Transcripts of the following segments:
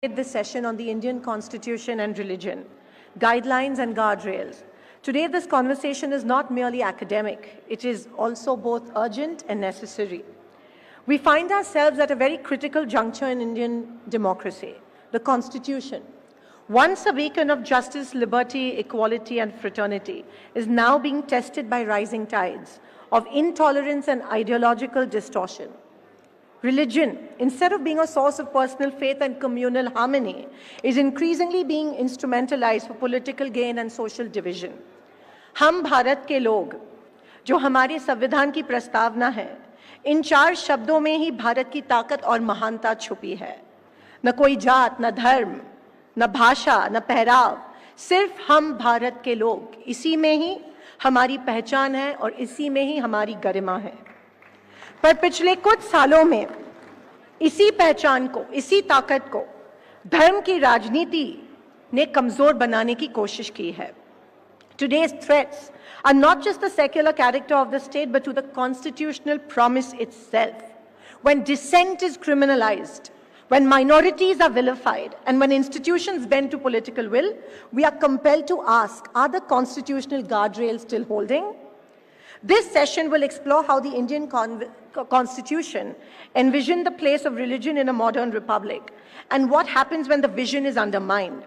This session on the Indian Constitution and religion, guidelines and guardrails. Today, this conversation is not merely academic. It is also both urgent and necessary. We find ourselves at a very critical juncture in Indian democracy, the Constitution. Once a beacon of justice, liberty, equality, and fraternity is now being tested by rising tides of intolerance and ideological distortion. Religion, instead of being a source of personal faith and communal harmony, is increasingly being instrumentalized for political gain and social division. हम भारत के लोग, जो हमारे संविधान की प्रस्तावना है, इन 4 शब्दों में ही भारत की ताकत और महानता छुपी है। न कोई जात, न धर्म, न भाषा, न पहराव, सिर्फ हम भारत के लोग, इसी में ही हमारी पहचान है और इसी में ही हमारी गरिमा है। पर पिछले कुछ सालों में इसी पहचान को, इसी ताकत को धर्म की राजनीति ने कमजोर बनाने की कोशिश की है। Today's threats are not just the secular character of the state, but to the constitutional promise itself. When dissent is criminalized, when minorities are vilified, and when institutions bend to political will, we are compelled to ask, are the constitutional guardrails still holding? This session will explore how the Indian Constitution envisioned the place of religion in a modern republic and what happens when the vision is undermined.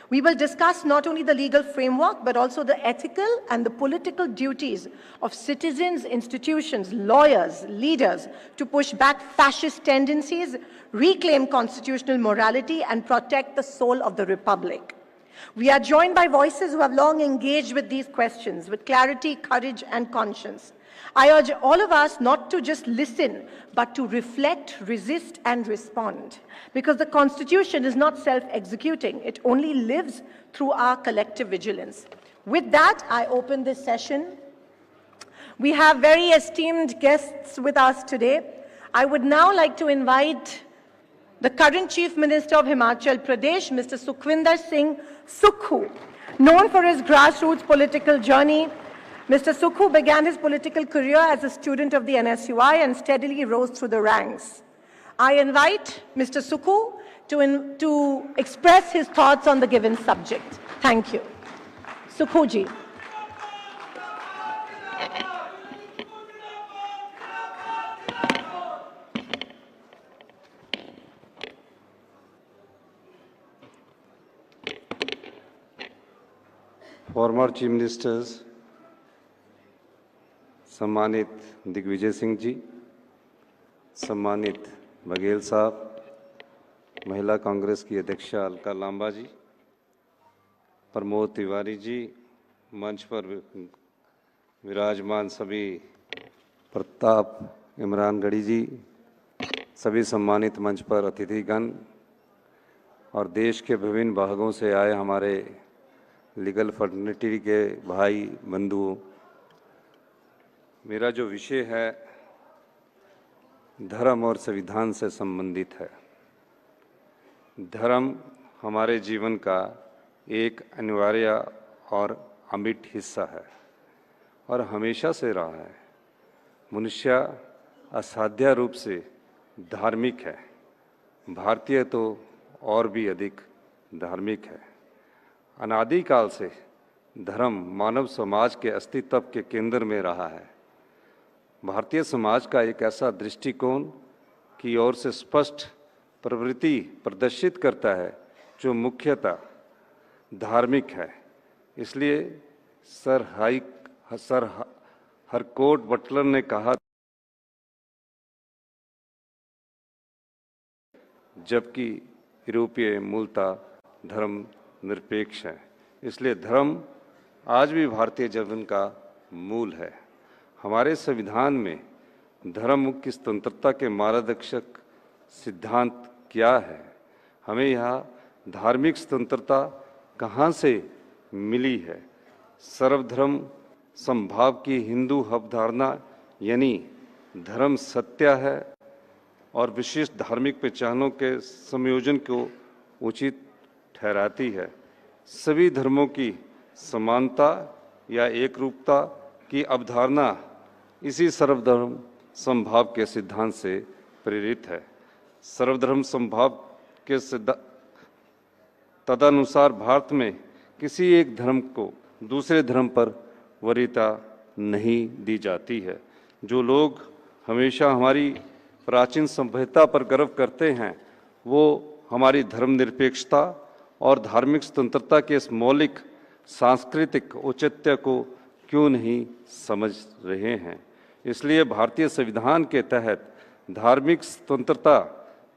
We will discuss not only the legal framework, but also the ethical and the political duties of citizens, institutions, lawyers, leaders to push back fascist tendencies, reclaim constitutional morality, and protect the soul of the republic. We are joined by voices who have long engaged with these questions with clarity, courage, and conscience. I urge all of us not to just listen, but to reflect, resist, and respond. Because the Constitution is not self-executing. It only lives through our collective vigilance. With that, I open this session. We have very esteemed guests with us today. I would now like to invite the current Chief Minister of Himachal Pradesh, Mr. Sukhwinder Singh Sukhu. Known for his grassroots political journey, Mr. Sukhu began his political career as a student of the NSUI and steadily rose through the ranks. I invite Mr. Sukhu to express his thoughts on the given subject. Thank you. Sukhu ji. Former Chief Ministers, सम्मानित दिग्विजय सिंह जी, सम्मानित बघेल साहब, महिला कांग्रेस की अध्यक्षा अलका लांबा जी, प्रमोद तिवारी जी, मंच पर विराजमान सभी प्रताप इमरानगढ़ी जी, सभी सम्मानित मंच पर अतिथिगण और देश के विभिन्न भागों से आए हमारे लीगल फर्टर्निटी के भाई बंधुओं, मेरा जो विषय है धर्म और संविधान से संबंधित है। धर्म हमारे जीवन का एक अनिवार्य और अमिट हिस्सा है और हमेशा से रहा है। मनुष्य असाध्य रूप से धार्मिक है। भारतीय तो और भी अधिक धार्मिक है। अनादिकाल से धर्म मानव समाज के अस्तित्व के केंद्र में रहा है। भारतीय समाज का एक ऐसा दृष्टिकोण की ओर से स्पष्ट प्रवृत्ति प्रदर्शित करता है जो मुख्यतः धार्मिक है। इसलिए सर हरकोट बटलर ने कहा, जबकि यूरोपीय मूलतः धर्म निरपेक्ष है। इसलिए धर्म आज भी भारतीय जीवन का मूल है। हमारे संविधान में धर्म मुख्य स्वतंत्रता के मार्गदर्शक सिद्धांत क्या है? हमें यहाँ धार्मिक स्वतंत्रता कहाँ से मिली है? सर्वधर्म समभाव की हिंदू अवधारणा यानी धर्म सत्य है और विशिष्ट धार्मिक पहचानों के संयोजन को उचित ठहराती है। सभी धर्मों की समानता या एकरूपता की अवधारणा इसी सर्वधर्म समभाव के सिद्धांत से प्रेरित है। सर्वधर्म समभाव के तदनुसार भारत में किसी एक धर्म को दूसरे धर्म पर वरीयता नहीं दी जाती है। जो लोग हमेशा हमारी प्राचीन सभ्यता पर गर्व करते हैं, वो हमारी धर्मनिरपेक्षता और धार्मिक स्वतंत्रता के इस मौलिक सांस्कृतिक औचित्य को क्यों नहीं समझ रहे हैं। इसलिए भारतीय संविधान के तहत धार्मिक स्वतंत्रता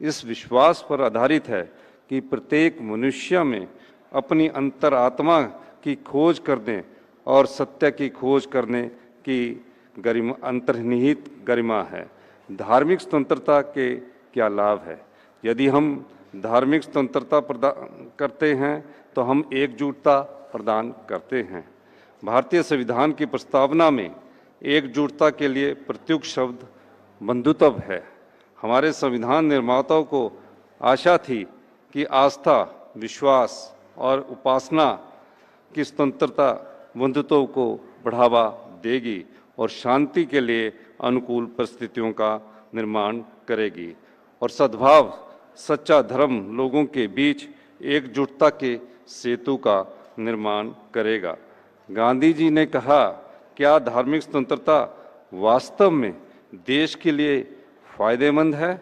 इस विश्वास पर आधारित है कि प्रत्येक मनुष्य में अपनी अंतरात्मा की खोज करने और सत्य की खोज करने की गरिमा, अंतर्निहित गरिमा है। धार्मिक स्वतंत्रता के क्या लाभ है? यदि हम धार्मिक स्वतंत्रता प्रदान करते हैं तो हम एकजुटता प्रदान करते हैं। भारतीय संविधान की प्रस्तावना में एकजुटता के लिए प्रयुक्त शब्द बंधुत्व है। हमारे संविधान निर्माताओं को आशा थी कि आस्था, विश्वास और उपासना की स्वतंत्रता बंधुत्व को बढ़ावा देगी और शांति के लिए अनुकूल परिस्थितियों का निर्माण करेगी और सद्भाव, सच्चा धर्म लोगों के बीच एकजुटता के सेतु का निर्माण करेगा। गांधी जी ने कहा, क्या धार्मिक स्वतंत्रता वास्तव में देश के लिए फायदेमंद है?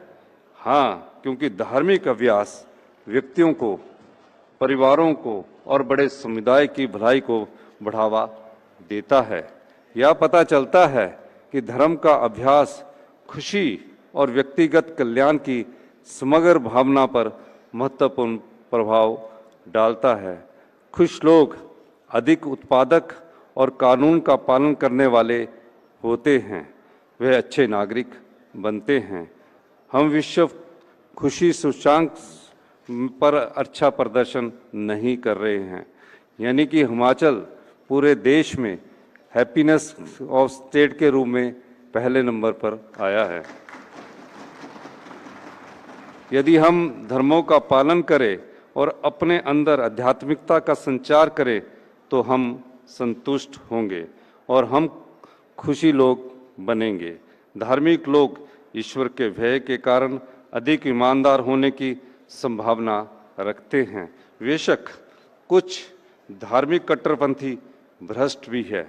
हाँ, क्योंकि धार्मिक अभ्यास व्यक्तियों को, परिवारों को और बड़े समुदाय की भलाई को बढ़ावा देता है। यह पता चलता है कि धर्म का अभ्यास खुशी और व्यक्तिगत कल्याण की समग्र भावना पर महत्वपूर्ण प्रभाव डालता है। खुश लोग अधिक उत्पादक और कानून का पालन करने वाले होते हैं, वे अच्छे नागरिक बनते हैं। हम विश्व खुशी सूचकांक पर अच्छा प्रदर्शन नहीं कर रहे हैं, यानी कि हिमाचल पूरे देश में हैप्पीनेस ऑफ स्टेट के रूप में पहले नंबर पर आया है। यदि हम धर्मों का पालन करें और अपने अंदर आध्यात्मिकता का संचार करें तो हम संतुष्ट होंगे और हम खुशी लोग बनेंगे। धार्मिक लोग ईश्वर के भय के कारण अधिक ईमानदार होने की संभावना रखते हैं। बेशक कुछ धार्मिक कट्टरपंथी भ्रष्ट भी है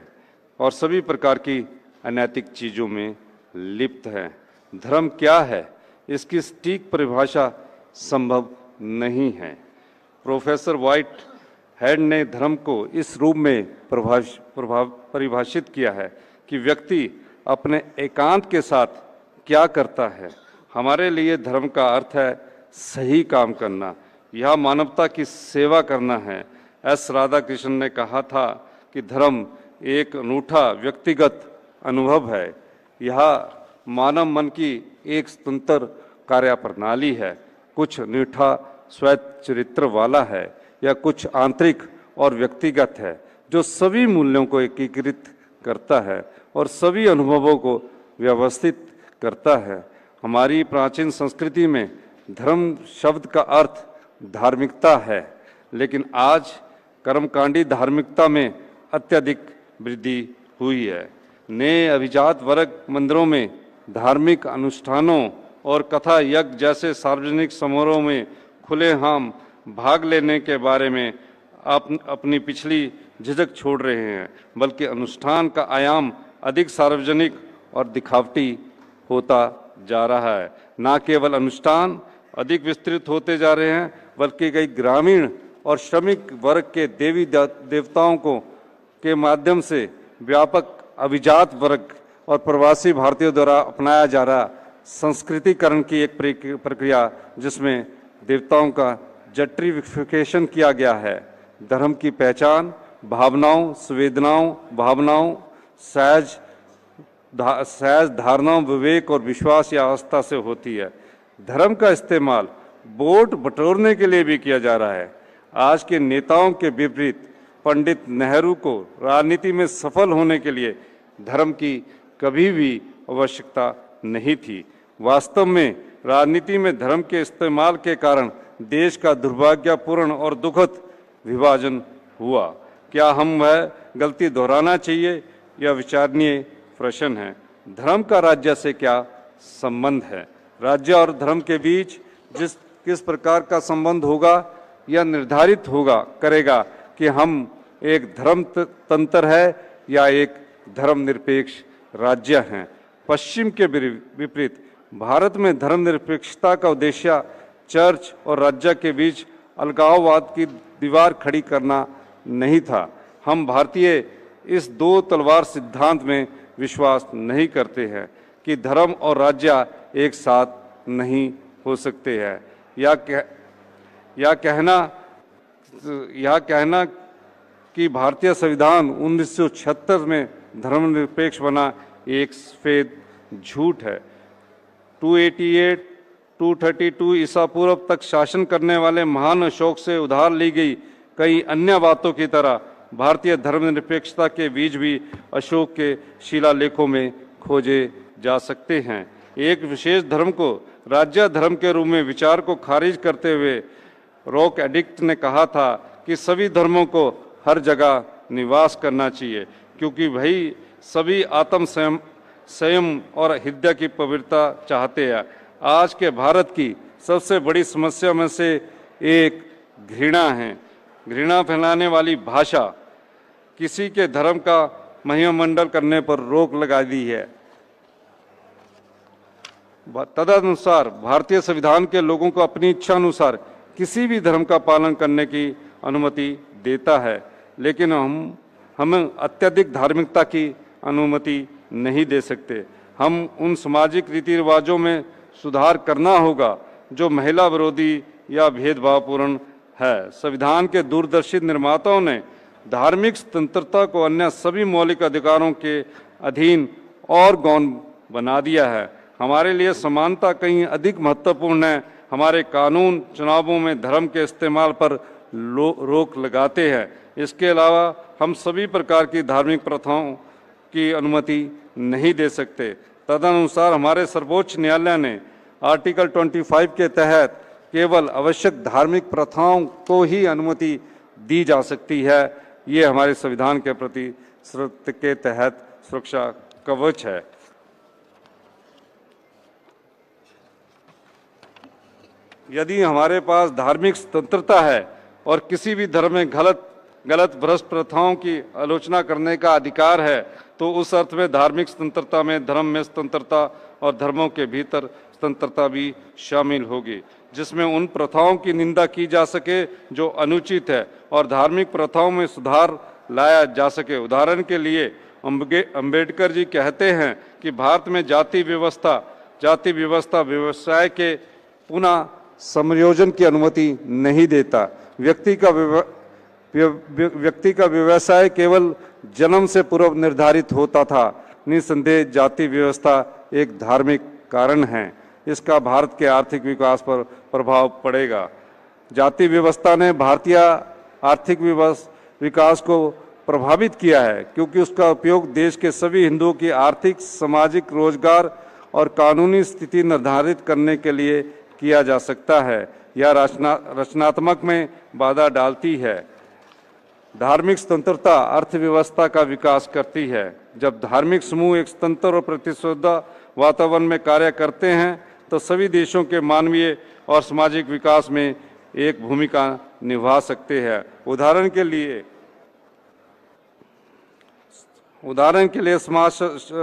और सभी प्रकार की अनैतिक चीज़ों में लिप्त हैं। धर्म क्या है, इसकी सटीक परिभाषा संभव नहीं है। प्रोफेसर व्हाइट हेड ने धर्म को इस रूप में परिभाषित किया है कि व्यक्ति अपने एकांत के साथ क्या करता है। हमारे लिए धर्म का अर्थ है सही काम करना, यह मानवता की सेवा करना है। एस राधाकृष्णन ने कहा था कि धर्म एक अनूठा व्यक्तिगत अनुभव है, यह मानव मन की एक स्वतंत्र कार्य प्रणाली है, कुछ अनूठा स्वैत चरित्र वाला है या कुछ आंतरिक और व्यक्तिगत है, जो सभी मूल्यों को एकीकृत करता है और सभी अनुभवों को व्यवस्थित करता है। हमारी प्राचीन संस्कृति में धर्म शब्द का अर्थ धार्मिकता है, लेकिन आज कर्मकांडी धार्मिकता में अत्यधिक वृद्धि हुई है। नए अभिजात वर्ग मंदिरों में धार्मिक अनुष्ठानों और कथा यज्ञ जैसे सार्वजनिक समारोह में खुलेआम भाग लेने के बारे में अपनी पिछली झिझक छोड़ रहे हैं, बल्कि अनुष्ठान का आयाम अधिक सार्वजनिक और दिखावटी होता जा रहा है। न केवल अनुष्ठान अधिक विस्तृत होते जा रहे हैं, बल्कि कई ग्रामीण और श्रमिक वर्ग के देवी देवताओं को के माध्यम से व्यापक अभिजात वर्ग और प्रवासी भारतीयों द्वारा अपनाया जा रहा संस्कृतिकरण की एक प्रक्रिया, जिसमें देवताओं का जट्रिफिकेशन किया गया है। धर्म की पहचान भावनाओं, संवेदनाओं, भावनाओं, सहज धारणाओं, विवेक और विश्वास या आस्था से होती है। धर्म का इस्तेमाल वोट बटोरने के लिए भी किया जा रहा है। आज के नेताओं के विपरीत पंडित नेहरू को राजनीति में सफल होने के लिए धर्म की कभी भी आवश्यकता नहीं थी। वास्तव में राजनीति में धर्म के इस्तेमाल के कारण देश का दुर्भाग्यपूर्ण और दुखद विभाजन हुआ। क्या हम वह गलती दोहराना चाहिए, यह विचारणीय प्रश्न है। धर्म का राज्य से क्या संबंध है? राज्य और धर्म के बीच किस प्रकार का संबंध होगा, यह निर्धारित करेगा कि हम एक धर्म तंत्र है या एक धर्मनिरपेक्ष राज्य हैं। पश्चिम के विपरीत भारत में धर्मनिरपेक्षता का उद्देश्य चर्च और राज्य के बीच अलगाववाद की दीवार खड़ी करना नहीं था। हम भारतीय इस दो तलवार सिद्धांत में विश्वास नहीं करते हैं कि धर्म और राज्य एक साथ नहीं हो सकते हैं। यह कहना कि भारतीय संविधान 1976 में धर्मनिरपेक्ष बना एक सफेद झूठ है। 232 ईसा पूर्व तक शासन करने वाले महान अशोक से उधार ली गई कई अन्य बातों की तरह भारतीय धर्मनिरपेक्षता के बीज भी अशोक के शिलालेखों में खोजे जा सकते हैं। एक विशेष धर्म को राज्य धर्म के रूप में विचार को खारिज करते हुए रॉक एडिक्ट ने कहा था कि सभी धर्मों को हर जगह निवास करना चाहिए, क्योंकि वही सभी आत्म संयम और हृदय की पवित्रता चाहते हैं। आज के भारत की सबसे बड़ी समस्या में से एक घृणा है। घृणा फैलाने वाली भाषा किसी के धर्म का महिमामंडन करने पर रोक लगा दी है। तदनुसार भारतीय संविधान के लोगों को अपनी इच्छा अनुसार किसी भी धर्म का पालन करने की अनुमति देता है, लेकिन हम अत्यधिक धार्मिकता की अनुमति नहीं दे सकते। हम उन सामाजिक रीति रिवाजों में सुधार करना होगा जो महिला विरोधी या भेदभावपूर्ण है। संविधान के दूरदर्शी निर्माताओं ने धार्मिक स्वतंत्रता को अन्य सभी मौलिक अधिकारों के अधीन और गौण बना दिया है। हमारे लिए समानता कहीं अधिक महत्वपूर्ण है। हमारे कानून चुनावों में धर्म के इस्तेमाल पर रोक लगाते हैं। इसके अलावा हम सभी प्रकार की धार्मिक प्रथाओं की अनुमति नहीं दे सकते। तदनुसार हमारे सर्वोच्च न्यायालय ने आर्टिकल 25 के तहत केवल आवश्यक धार्मिक प्रथाओं को ही अनुमति दी जा सकती है। ये हमारे संविधान के प्रति के तहत सुरक्षा कवच है। यदि हमारे पास धार्मिक स्वतंत्रता है और किसी भी धर्म में गलत भ्रष्ट प्रथाओं की आलोचना करने का अधिकार है, तो उस अर्थ में धार्मिक स्वतंत्रता में धर्म में स्वतंत्रता और धर्मों के भीतर स्वतंत्रता भी शामिल होगी, जिसमें उन प्रथाओं की निंदा की जा सके जो अनुचित है और धार्मिक प्रथाओं में सुधार लाया जा सके। उदाहरण के लिए अंबेडकर जी कहते हैं कि भारत में जाति व्यवस्था व्यवसाय के पुनः समायोजन की अनुमति नहीं देता। व्यक्ति का व्यवसाय केवल जन्म से पूर्व निर्धारित होता था। निसंदेह जाति व्यवस्था एक धार्मिक कारण है। इसका भारत के आर्थिक विकास पर प्रभाव पड़ेगा। जाति व्यवस्था ने भारतीय आर्थिक विकास को प्रभावित किया है, क्योंकि उसका उपयोग देश के सभी हिंदुओं की आर्थिक, सामाजिक, रोजगार और कानूनी स्थिति निर्धारित करने के लिए किया जा सकता है। यह रचनात्मक में बाधा डालती है। धार्मिक स्वतंत्रता अर्थव्यवस्था का विकास करती है। जब धार्मिक समूह एक स्वतंत्र और प्रतिस्पर्धा वातावरण में कार्य करते हैं, तो सभी देशों के मानवीय और सामाजिक विकास में एक भूमिका निभा सकते हैं। उदाहरण के लिए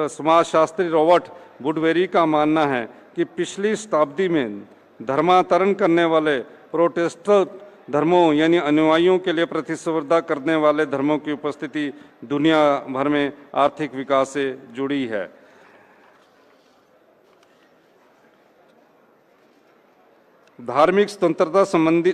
समाजशास्त्री रॉबर्ट वुडबेरी का मानना है कि पिछली शताब्दी में धर्मांतरण करने वाले प्रोटेस्टेंट धर्मों यानी अनुयायियों के लिए प्रतिस्पर्धा करने वाले धर्मों की उपस्थिति दुनिया भर में आर्थिक विकास से जुड़ी है। धार्मिक स्वतंत्रता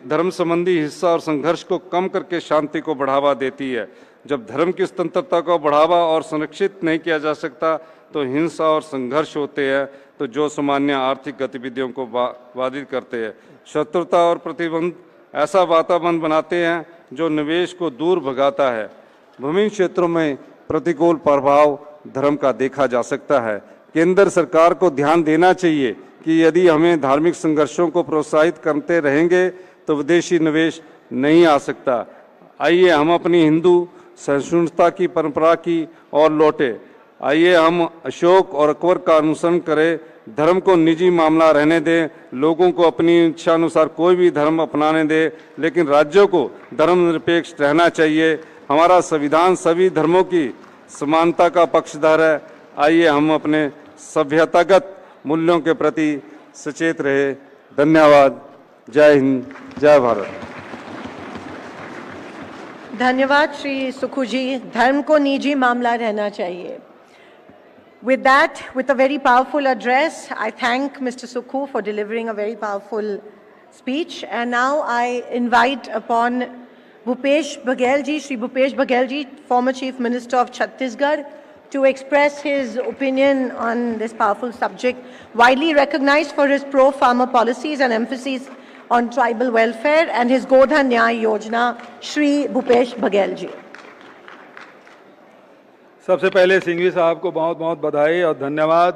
धर्म संबंधी हिंसा और संघर्ष को कम करके शांति को बढ़ावा देती है। जब धर्म की स्वतंत्रता को बढ़ावा और संरक्षित नहीं किया जा सकता, तो हिंसा और संघर्ष होते हैं, तो जो सामान्य आर्थिक गतिविधियों को बाधित करते हैं। शत्रुता और प्रतिबंध ऐसा वातावरण बनाते हैं जो निवेश को दूर भगाता है। भूमि क्षेत्रों में प्रतिकूल प्रभाव धर्म का देखा जा सकता है। केंद्र सरकार को ध्यान देना चाहिए कि यदि हमें धार्मिक संघर्षों को प्रोत्साहित करते रहेंगे तो विदेशी निवेश नहीं आ सकता। आइए हम अपनी हिंदू सहिष्णुता की परंपरा की ओर लौटे। आइए हम अशोक और अकबर का अनुसरण करें धर्म को निजी मामला रहने दें, लोगों को अपनी इच्छा अनुसार कोई भी धर्म अपनाने दें, लेकिन राज्यों को धर्मनिरपेक्ष रहना चाहिए। हमारा संविधान सभी धर्मों की समानता का पक्षधर है। आइए हम अपने सभ्यतागत मूल्यों के प्रति सचेत रहे। धन्यवाद। जय हिंद, जय भारत। धन्यवाद श्री सुक्खू जी। धर्म को निजी मामला रहना चाहिए। With that, with a very powerful address, I thank Mr. Sukkhu for delivering a very powerful speech. And now I invite upon Bhupesh Baghel ji, Shri Bhupesh Baghel ji, former Chief Minister of Chhattisgarh, to express his opinion on this powerful subject, widely recognized for his pro-farmer policies and emphasis on tribal welfare, and his Godha Nyay Yojana, Shri Bhupesh Baghel ji. सबसे पहले सिंघवी साहब को बहुत बहुत बधाई और धन्यवाद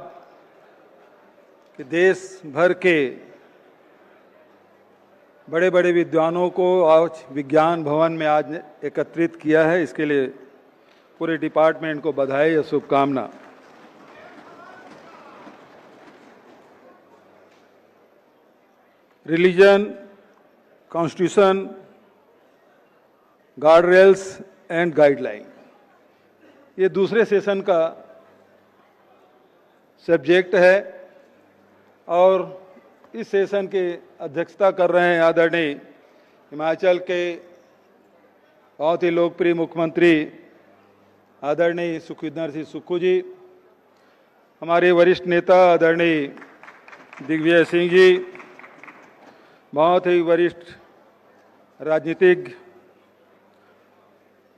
कि देश भर के बड़े बड़े विद्वानों को आज विज्ञान भवन में आज एकत्रित किया है। इसके लिए पूरे डिपार्टमेंट को बधाई और शुभकामना। Religion, constitution, guard rails and guideline, ये दूसरे सेशन का सब्जेक्ट है और इस सेशन की अध्यक्षता कर रहे हैं आदरणीय हिमाचल के बहुत ही लोकप्रिय मुख्यमंत्री आदरणीय सुखविंदर सिंह सुक्खू जी, हमारे वरिष्ठ नेता आदरणीय दिग्विजय सिंह जी, बहुत ही वरिष्ठ राजनीतिज्ञ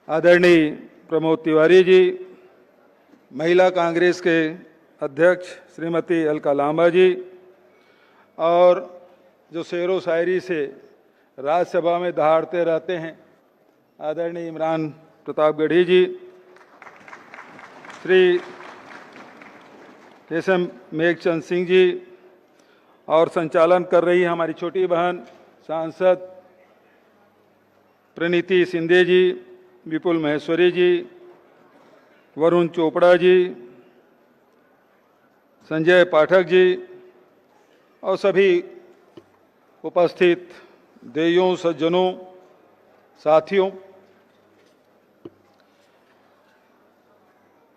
आदरणीय प्रमोद तिवारी जी, महिला कांग्रेस के अध्यक्ष श्रीमती अलका लांबा जी, और जो शेरो शायरी से राज्यसभा में दहाड़ते रहते हैं आदरणीय इमरान प्रतापगढ़ी जी, श्री एसएम मेघचंद सिंह जी, और संचालन कर रही हमारी छोटी बहन सांसद प्रणीति सिंधे जी, विपुल महेश्वरी जी, वरुण चोपड़ा जी, संजय पाठक जी और सभी उपस्थित देयों, सज्जनों, साथियों,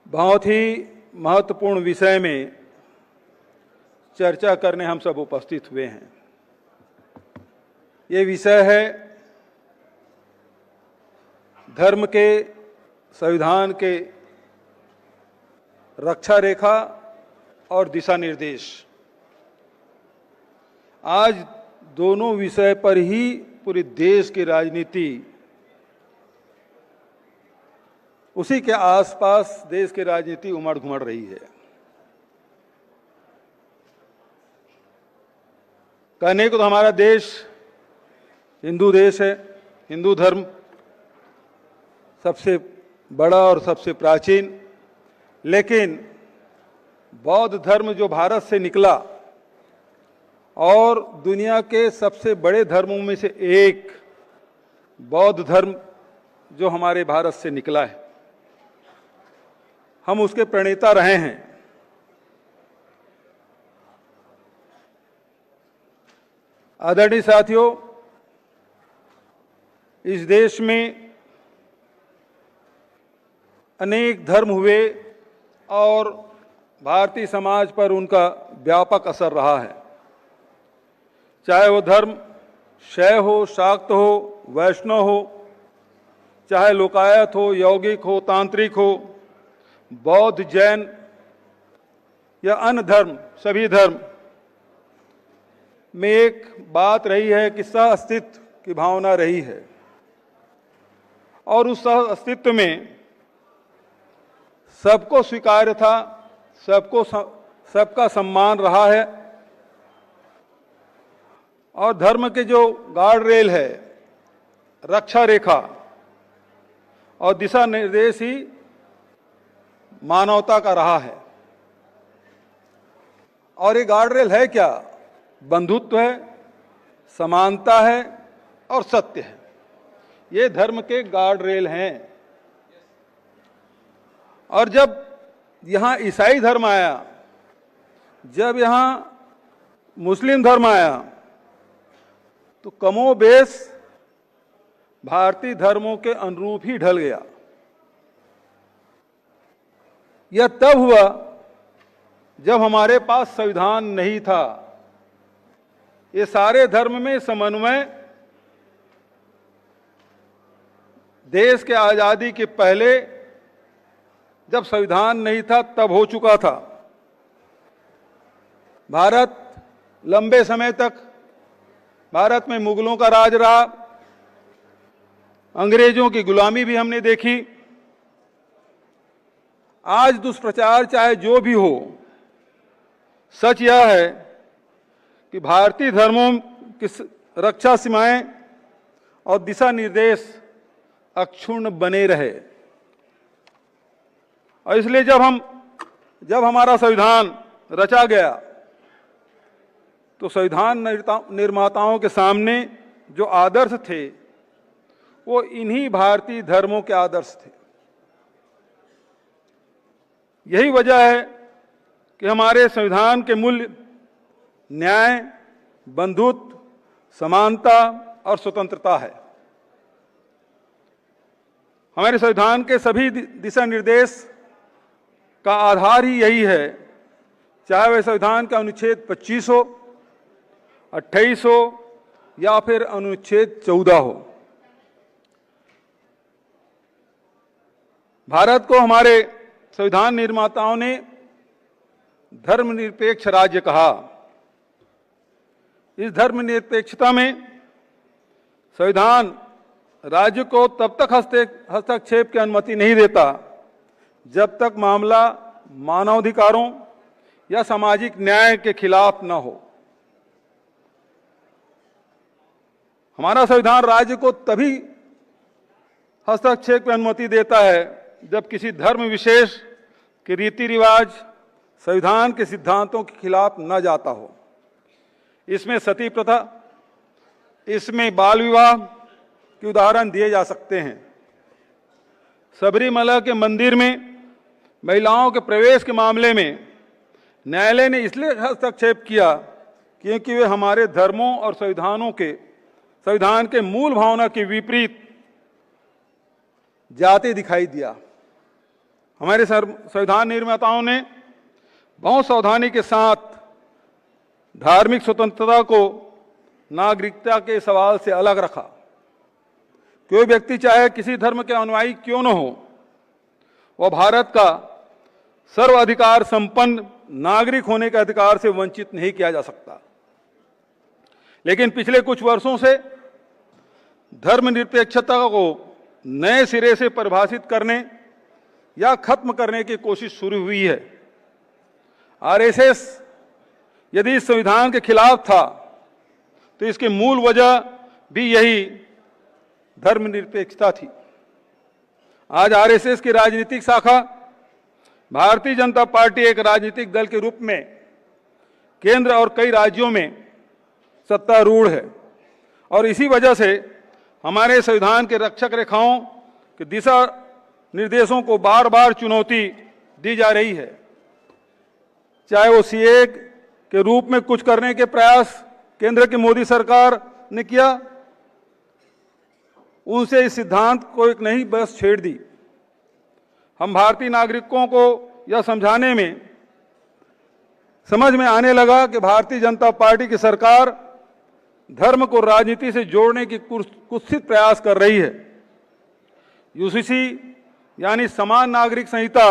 बहुत ही महत्वपूर्ण विषय में चर्चा करने हम सब उपस्थित हुए हैं। ये विषय है धर्म के, संविधान के रक्षा रेखा और दिशा निर्देश। आज दोनों विषय पर ही पूरे देश की राजनीति, उसी के आसपास देश की राजनीति उमड़ घुमड़ रही है। कहने को तो हमारा देश हिंदू देश है, हिंदू धर्म सबसे बड़ा और सबसे प्राचीन, लेकिन बौद्ध धर्म जो भारत से निकला और दुनिया के सबसे बड़े धर्मों में से एक बौद्ध धर्म जो हमारे भारत से निकला है, हम उसके प्रणेता रहे हैं। आदरणीय साथियों, इस देश में अनेक धर्म हुए और भारतीय समाज पर उनका व्यापक असर रहा है। चाहे वो धर्म शैव हो, शाक्त हो, वैष्णव हो, चाहे लोकायत हो, यौगिक हो, तांत्रिक हो, बौद्ध, जैन या अन्य धर्म, सभी धर्म में एक बात रही है कि सह अस्तित्व की भावना रही है और उस सह अस्तित्व में सबको स्वीकार्य था, सबका सम्मान रहा है और धर्म के जो गार्ड रेल है, रक्षा रेखा और दिशा निर्देश ही मानवता का रहा है। और ये गार्ड रेल है क्या? बंधुत्व है, समानता है और सत्य है। ये धर्म के गार्ड रेल हैं। और जब यहां ईसाई धर्म आया जब यहाँ मुस्लिम धर्म आया तो कमोबेश भारतीय धर्मों के अनुरूप ही ढल गया। यह तब हुआ जब हमारे पास संविधान नहीं था। ये सारे धर्म में समन्वय देश के आजादी के पहले जब संविधान नहीं था तब हो चुका था। भारत लंबे समय तक भारत में मुगलों का राज रहा, अंग्रेजों की गुलामी भी हमने देखी। आज दुष्प्रचार चाहे जो भी हो, सच यह है कि भारतीय धर्मों की रक्षा सीमाएं और दिशा निर्देश अक्षुण्ण बने रहे। और इसलिए जब हमारा संविधान रचा गया तो संविधान निर्माताओं के सामने जो आदर्श थे वो इन्हीं भारतीय धर्मों के आदर्श थे। यही वजह है कि हमारे संविधान के मूल्य न्याय, बंधुत्व, समानता और स्वतंत्रता है। हमारे संविधान के सभी दिशा निर्देश का आधार ही यही है, चाहे वह संविधान का अनुच्छेद 25 हो, 28 हो या फिर अनुच्छेद 14 हो। भारत को हमारे संविधान निर्माताओं ने धर्मनिरपेक्ष राज्य कहा। इस धर्मनिरपेक्षता में संविधान राज्य को तब तक हस्तक्षेप की अनुमति नहीं देता जब तक मामला मानवाधिकारों या सामाजिक न्याय के खिलाफ न हो। हमारा संविधान राज्य को तभी हस्तक्षेप की अनुमति देता है जब किसी धर्म विशेष के रीति रिवाज संविधान के सिद्धांतों के खिलाफ न जाता हो। इसमें सती प्रथा, इसमें बाल विवाह के उदाहरण दिए जा सकते हैं। सबरीमला के मंदिर में महिलाओं के प्रवेश के मामले में न्यायालय ने इसलिए हस्तक्षेप किया क्योंकि वे हमारे धर्मों और संविधान के मूल भावना के विपरीत जाते दिखाई दिया। हमारे संविधान निर्माताओं ने बहुत सावधानी के साथ धार्मिक स्वतंत्रता को नागरिकता के सवाल से अलग रखा। कोई व्यक्ति चाहे किसी धर्म के अनुयायी क्यों न हो, वह भारत का सर्वाधिकार संपन्न नागरिक होने के अधिकार से वंचित नहीं किया जा सकता। लेकिन पिछले कुछ वर्षों से धर्मनिरपेक्षता को नए सिरे से परिभाषित करने या खत्म करने की कोशिश शुरू हुई है। आरएसएस यदि इस संविधान के खिलाफ था तो इसकी मूल वजह भी यही धर्मनिरपेक्षता थी। आज आरएसएस की राजनीतिक शाखा भारतीय जनता पार्टी एक राजनीतिक दल के रूप में केंद्र और कई राज्यों में सत्तारूढ़ है और इसी वजह से हमारे संविधान के रक्षक रेखाओं के दिशा निर्देशों को बार बार चुनौती दी जा रही है। चाहे वो सीए के रूप में कुछ करने के प्रयास केंद्र की मोदी सरकार ने किया, उनसे इस सिद्धांत को एक नई बस छेड़ दी। हम भारतीय नागरिकों को यह समझाने में समझ में आने लगा कि भारतीय जनता पार्टी की सरकार धर्म को राजनीति से जोड़ने की कुत्सित प्रयास कर रही है। यूसीसी यानी समान नागरिक संहिता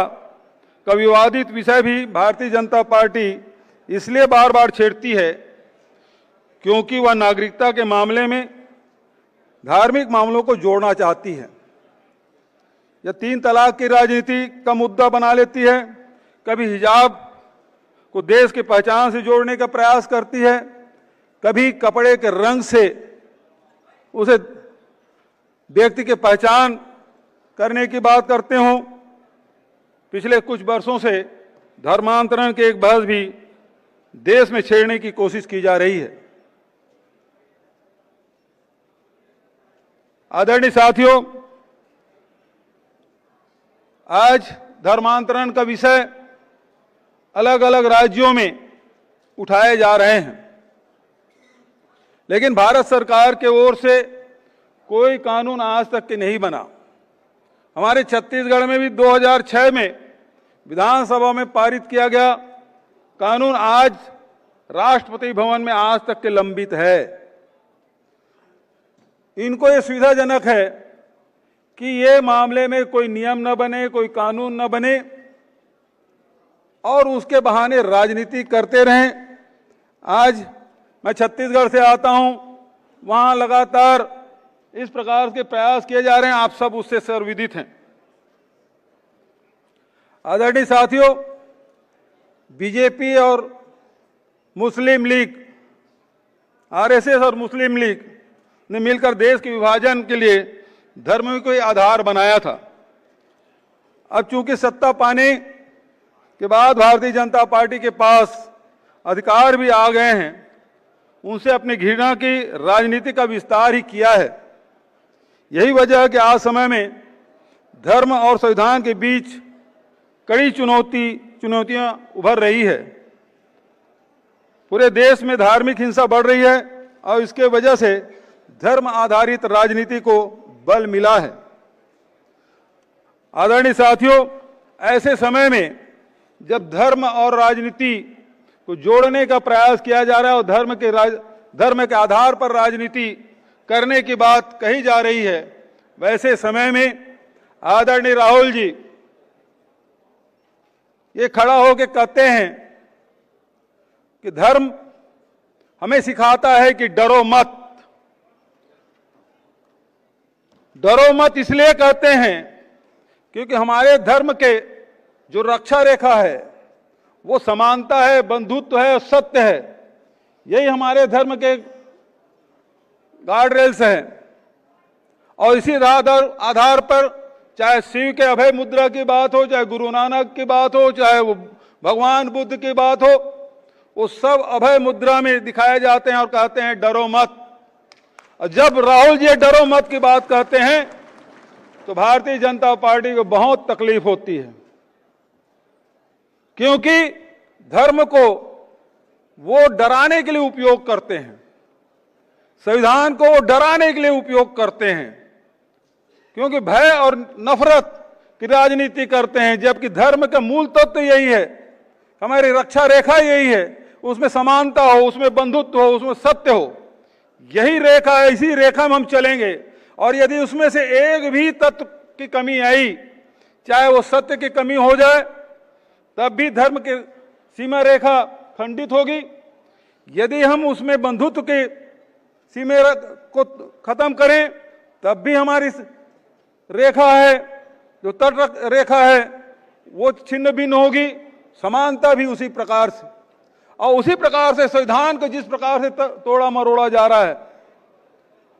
का विवादित विषय भी भारतीय जनता पार्टी इसलिए बार बार छेड़ती है क्योंकि वह नागरिकता के मामले में धार्मिक मामलों को जोड़ना चाहती है। यह 3 तलाक की राजनीति का मुद्दा बना लेती है, कभी हिजाब को देश की पहचान से जोड़ने का प्रयास करती है, कभी कपड़े के रंग से उसे व्यक्ति की पहचान करने की बात करते हो। पिछले कुछ वर्षों से धर्मांतरण के एक बहस भी देश में छेड़ने की कोशिश की जा रही है। आदरणीय साथियों, आज धर्मांतरण का विषय अलग अलग राज्यों में उठाए जा रहे हैं, लेकिन भारत सरकार के ओर से कोई कानून आज तक के नहीं बना। हमारे छत्तीसगढ़ में भी 2006 में विधानसभा में पारित किया गया कानून आज राष्ट्रपति भवन में आज तक के लंबित है। इनको ये सुविधाजनक है कि ये मामले में कोई नियम न बने, कोई कानून न बने और उसके बहाने राजनीति करते रहें। आज मैं छत्तीसगढ़ से आता हूं, वहां लगातार इस प्रकार के प्रयास किए जा रहे हैं, आप सब उससे सर्वविदित हैं। आदरणीय साथियों, बीजेपी और मुस्लिम लीग, आरएसएस और मुस्लिम लीग ने मिलकर देश के विभाजन के लिए धर्म को आधार बनाया था। अब चूंकि सत्ता पाने के बाद भारतीय जनता पार्टी के पास अधिकार भी आ गए हैं, उनसे अपनी घृणा की राजनीति का विस्तार ही किया है। यही वजह है कि आज समय में धर्म और संविधान के बीच कड़ी चुनौतियां उभर रही है। पूरे देश में धार्मिक हिंसा बढ़ रही है और इसके वजह से धर्म आधारित राजनीति को बल मिला है। आदरणीय साथियों, ऐसे समय में जब धर्म और राजनीति को जोड़ने का प्रयास किया जा रहा है और धर्म के आधार पर राजनीति करने की बात कही जा रही है, वैसे समय में आदरणीय राहुल जी ये खड़ा होकर कहते हैं कि धर्म हमें सिखाता है कि डरो मत। डरो मत इसलिए कहते हैं क्योंकि हमारे धर्म के जो रक्षा रेखा है वो समानता है, बंधुत्व है और सत्य है। यही हमारे धर्म के गार्ड रेल्स हैं और इसी आधार पर चाहे शिव के अभय मुद्रा की बात हो, चाहे गुरु नानक की बात हो, चाहे वो भगवान बुद्ध की बात हो, वो सब अभय मुद्रा में दिखाए जाते हैं और कहते हैं डरो मत। और जब राहुल जी डरो मत की बात कहते हैं तो भारतीय जनता पार्टी को बहुत तकलीफ होती है, क्योंकि धर्म को वो डराने के लिए उपयोग करते हैं, संविधान को वो डराने के लिए उपयोग करते हैं, क्योंकि भय और नफरत की राजनीति करते हैं। जबकि धर्म का मूल तत्व तो यही है, हमारी रक्षा रेखा यही है, उसमें समानता हो, उसमें बंधुत्व हो, उसमें सत्य हो। यही रेखा है, इसी रेखा में हम चलेंगे। और यदि उसमें से एक भी तत्व की कमी आई, चाहे वो सत्य की कमी हो जाए, तब भी धर्म की सीमा रेखा खंडित होगी। यदि हम उसमें बंधुत्व के सीमा को खत्म करें, तब भी हमारी रेखा है, जो तट रेखा है, वो छिन्न भिन्न होगी। समानता भी उसी प्रकार से, और उसी प्रकार से संविधान को जिस प्रकार से तोड़ा मरोड़ा जा रहा है।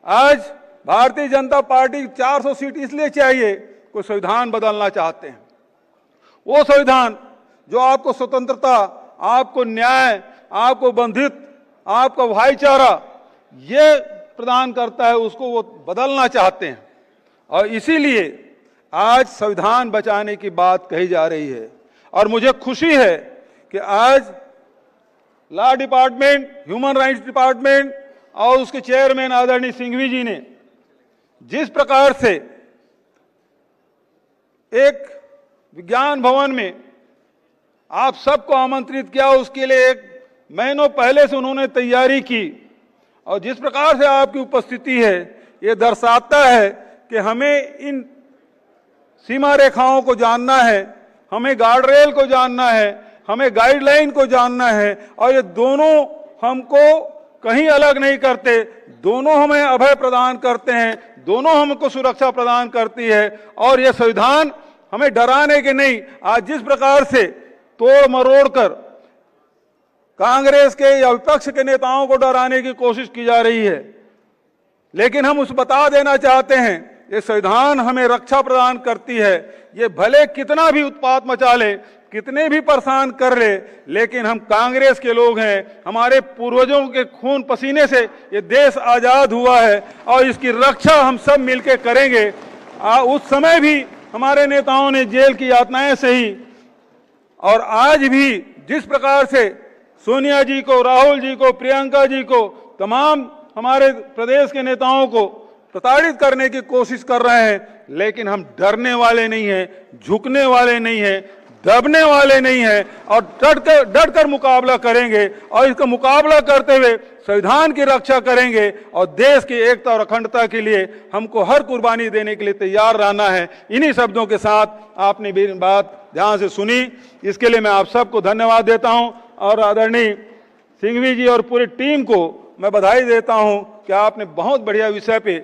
आज भारतीय जनता पार्टी 400 सीट इसलिए चाहिए कि संविधान बदलना चाहते हैं। वो संविधान जो आपको स्वतंत्रता, आपको न्याय, आपको बंधुत्व, आपको भाईचारा ये प्रदान करता है, उसको वो बदलना चाहते हैं। और इसीलिए आज संविधान बचाने की बात कही जा रही है। और मुझे खुशी है कि आज law department, human rights department और उसके चेयरमैन आदरणीय सिंघवी जी ने जिस प्रकार से एक विज्ञान भवन में आप सबको आमंत्रित किया, उसके लिए एक महीनों पहले से उन्होंने तैयारी की, और जिस प्रकार से आपकी उपस्थिति है, ये दर्शाता है कि हमें इन सीमा रेखाओं को जानना है, हमें गार्ड रेल को जानना है, हमें गाइडलाइन को जानना है। और ये दोनों हमको कहीं अलग नहीं करते, दोनों हमें अभय प्रदान करते हैं, दोनों हमको सुरक्षा प्रदान करती है। और ये संविधान हमें डराने के नहीं, आज जिस प्रकार से तोड़ मरोड़ कर कांग्रेस के या विपक्ष के नेताओं को डराने की कोशिश की जा रही है, लेकिन हम उस बता देना चाहते हैं, ये संविधान हमें रक्षा प्रदान करती है। ये भले कितना भी उत्पात मचा ले, कितने भी परेशान कर ले, लेकिन हम कांग्रेस के लोग हैं, हमारे पूर्वजों के खून पसीने से ये देश आजाद हुआ है और इसकी रक्षा हम सब मिलकर करेंगे। उस समय भी हमारे नेताओं ने जेल की यातनाएं सही, और आज भी जिस प्रकार से सोनिया जी को, राहुल जी को, प्रियंका जी को, तमाम हमारे प्रदेश के नेताओं को प्रताड़ित करने की कोशिश कर रहे हैं, लेकिन हम डरने वाले नहीं हैं, झुकने वाले नहीं हैं, दबने वाले नहीं हैं और डट कर मुकाबला करेंगे और इसका मुकाबला करते हुए संविधान की रक्षा करेंगे और देश की एकता और अखंडता के लिए हमको हर कुर्बानी देने के लिए तैयार रहना है। इन्हीं शब्दों के साथ आपने मेरी बात ध्यान से सुनी, इसके लिए मैं आप सबको धन्यवाद देता हूं और आदरणीय सिंघवी जी और पूरी टीम को मैं बधाई देता हूं कि आपने बहुत बढ़िया विषय पे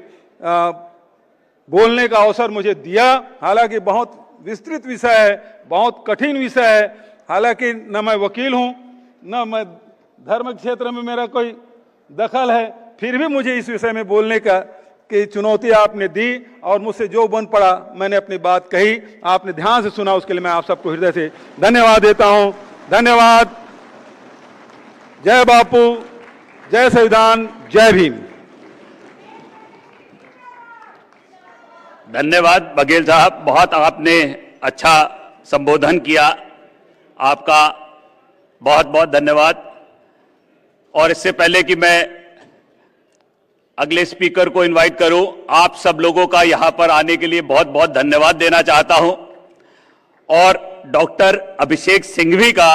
बोलने का अवसर मुझे दिया। हालांकि बहुत विस्तृत विषय है, बहुत कठिन विषय है, हालांकि न मैं वकील हूं न मैं धर्म क्षेत्र में मेरा कोई दखल है, फिर भी मुझे इस विषय में बोलने की चुनौती आपने दी और मुझसे जो बन पड़ा मैंने अपनी बात कही। आपने ध्यान से सुना, उसके लिए मैं आप सबको हृदय से धन्यवाद देता हूं। धन्यवाद। जय बापू, जय संविधान, जय भीम। धन्यवाद बघेल साहब, बहुत आपने अच्छा संबोधन किया, आपका बहुत बहुत धन्यवाद। और इससे पहले कि मैं अगले स्पीकर को इनवाइट करूं, आप सब लोगों का यहां पर आने के लिए बहुत बहुत धन्यवाद देना चाहता हूं और डॉक्टर अभिषेक सिंघवी का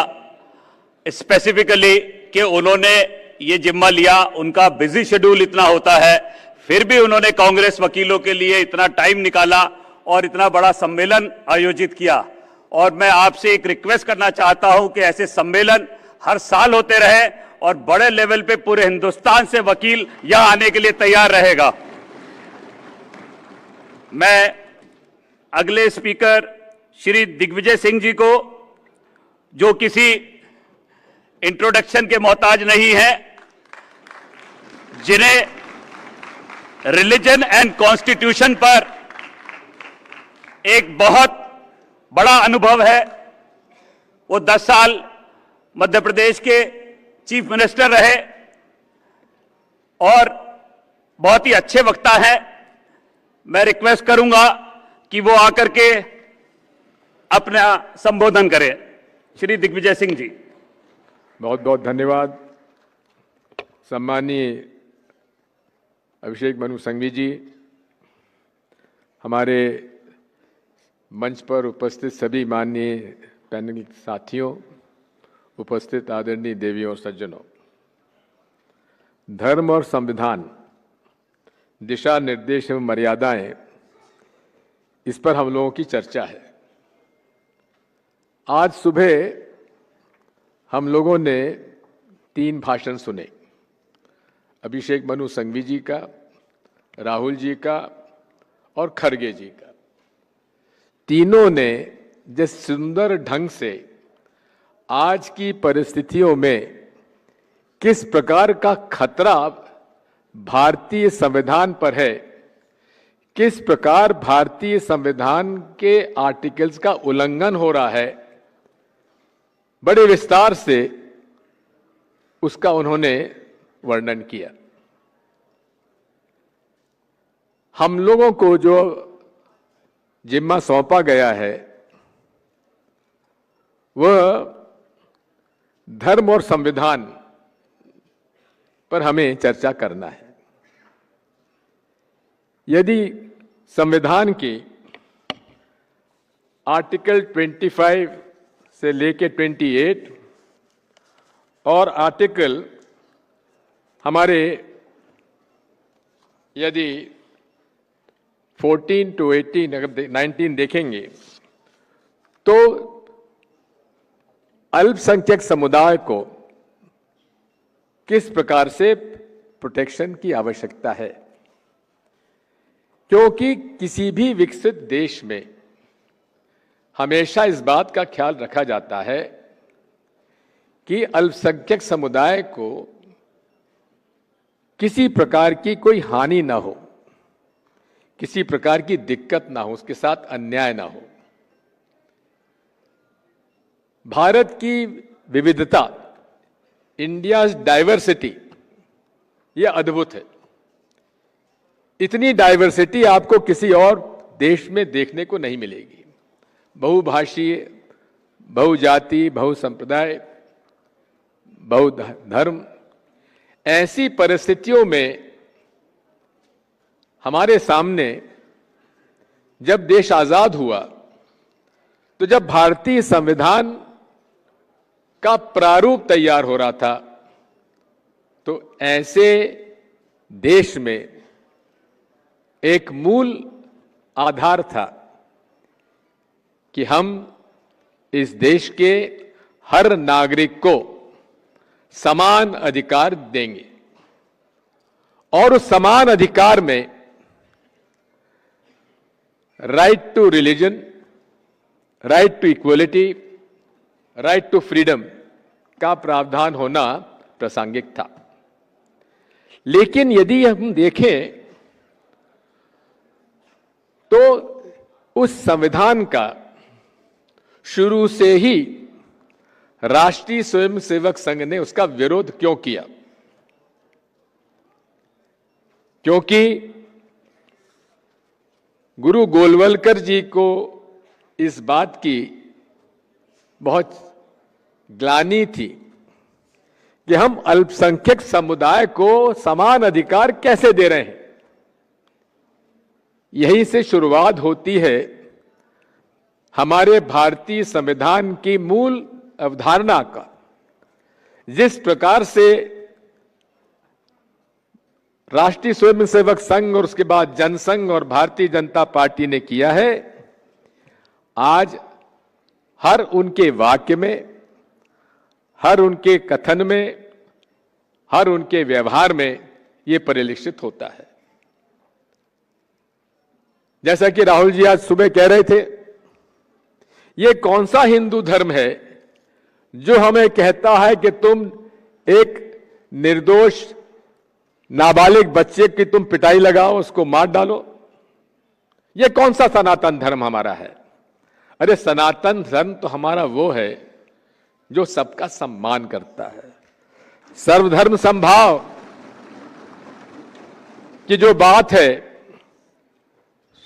स्पेसिफिकली कि उन्होंने ये जिम्मा लिया, उनका बिजी शेड्यूल इतना होता है, फिर भी उन्होंने कांग्रेस वकीलों के लिए इतना टाइम निकाला और इतना बड़ा सम्मेलन आयोजित किया। और मैं आपसे एक रिक्वेस्ट करना चाहता हूं कि ऐसे सम्मेलन हर साल होते रहे और बड़े लेवल पे पूरे हिंदुस्तान से वकील यहां आने के लिए तैयार रहेगा। मैं अगले स्पीकर श्री दिग्विजय सिंह जी को, जो किसी इंट्रोडक्शन के मोहताज नहीं है, जिन्हें रिलीजन एंड कॉन्स्टिट्यूशन पर एक बहुत बड़ा अनुभव है। वो 10 साल मध्य प्रदेश के चीफ मिनिस्टर रहे और बहुत ही अच्छे वक्ता हैं। मैं रिक्वेस्ट करूंगा कि वो आकर के अपना संबोधन करें। श्री दिग्विजय सिंह जी। बहुत बहुत धन्यवाद। सम्मानीय अभिषेक मनु सिंघवी जी, हमारे मंच पर उपस्थित सभी माननीय पैनल साथियों, उपस्थित आदरणीय देवियों और सज्जनों, धर्म और संविधान, दिशा निर्देश एवं मर्यादाएं, इस पर हम लोगों की चर्चा है। आज सुबह हम लोगों ने 3 भाषण सुने, अभिषेक मनु सिंघवी जी का, राहुल जी का और खड़गे जी का। तीनों ने जिस सुंदर ढंग से आज की परिस्थितियों में किस प्रकार का खतरा भारतीय संविधान पर है, किस प्रकार भारतीय संविधान के आर्टिकल्स का उल्लंघन हो रहा है, बड़े विस्तार से उसका उन्होंने वर्णन किया। हम लोगों को जो जिम्मा सौंपा गया है वह धर्म और संविधान पर हमें चर्चा करना है। यदि संविधान की आर्टिकल 25 से लेके 28 और आर्टिकल हमारे यदि 14 to 18 अगर 19 देखेंगे तो अल्पसंख्यक समुदाय को किस प्रकार से प्रोटेक्शन की आवश्यकता है, क्योंकि किसी भी विकसित देश में हमेशा इस बात का ख्याल रखा जाता है कि अल्पसंख्यक समुदाय को किसी प्रकार की कोई हानि ना हो, किसी प्रकार की दिक्कत ना हो, उसके साथ अन्याय ना हो। भारत की विविधता, इंडियाज डाइवर्सिटी, यह अद्भुत है। इतनी डाइवर्सिटी आपको किसी और देश में देखने को नहीं मिलेगी। बहुभाषीय, बहुजाति, बहुसंप्रदाय, बौद्ध धर्म, ऐसी परिस्थितियों में हमारे सामने जब देश आजाद हुआ, तो जब भारतीय संविधान का प्रारूप तैयार हो रहा था, तो ऐसे देश में एक मूल आधार था कि हम इस देश के हर नागरिक को समान अधिकार देंगे, और उस समान अधिकार में right to religion, right to equality, right to freedom का प्रावधान होना प्रासंगिक था। लेकिन यदि हम देखें तो उस संविधान का शुरू से ही राष्ट्रीय स्वयंसेवक संघ ने उसका विरोध क्यों किया? क्योंकि गुरु गोलवलकर जी को इस बात की बहुत ग्लानि थी कि हम अल्पसंख्यक समुदाय को समान अधिकार कैसे दे रहे हैं। यहीं से शुरुआत होती है हमारे भारतीय संविधान की मूल अवधारणा का। जिस प्रकार से राष्ट्रीय स्वयंसेवक संघ और उसके बाद जनसंघ और भारतीय जनता पार्टी ने किया है, आज हर उनके वाक्य में, हर उनके कथन में, हर उनके व्यवहार में यह परिलक्षित होता है। जैसा कि राहुल जी आज सुबह कह रहे थे, ये कौन सा हिंदू धर्म है जो हमें कहता है कि तुम एक निर्दोष नाबालिग बच्चे की तुम पिटाई लगाओ, उसको मार डालो? ये कौन सा सनातन धर्म हमारा है? अरे सनातन धर्म तो हमारा वो है जो सबका सम्मान करता है। सर्वधर्म समभाव की जो बात है,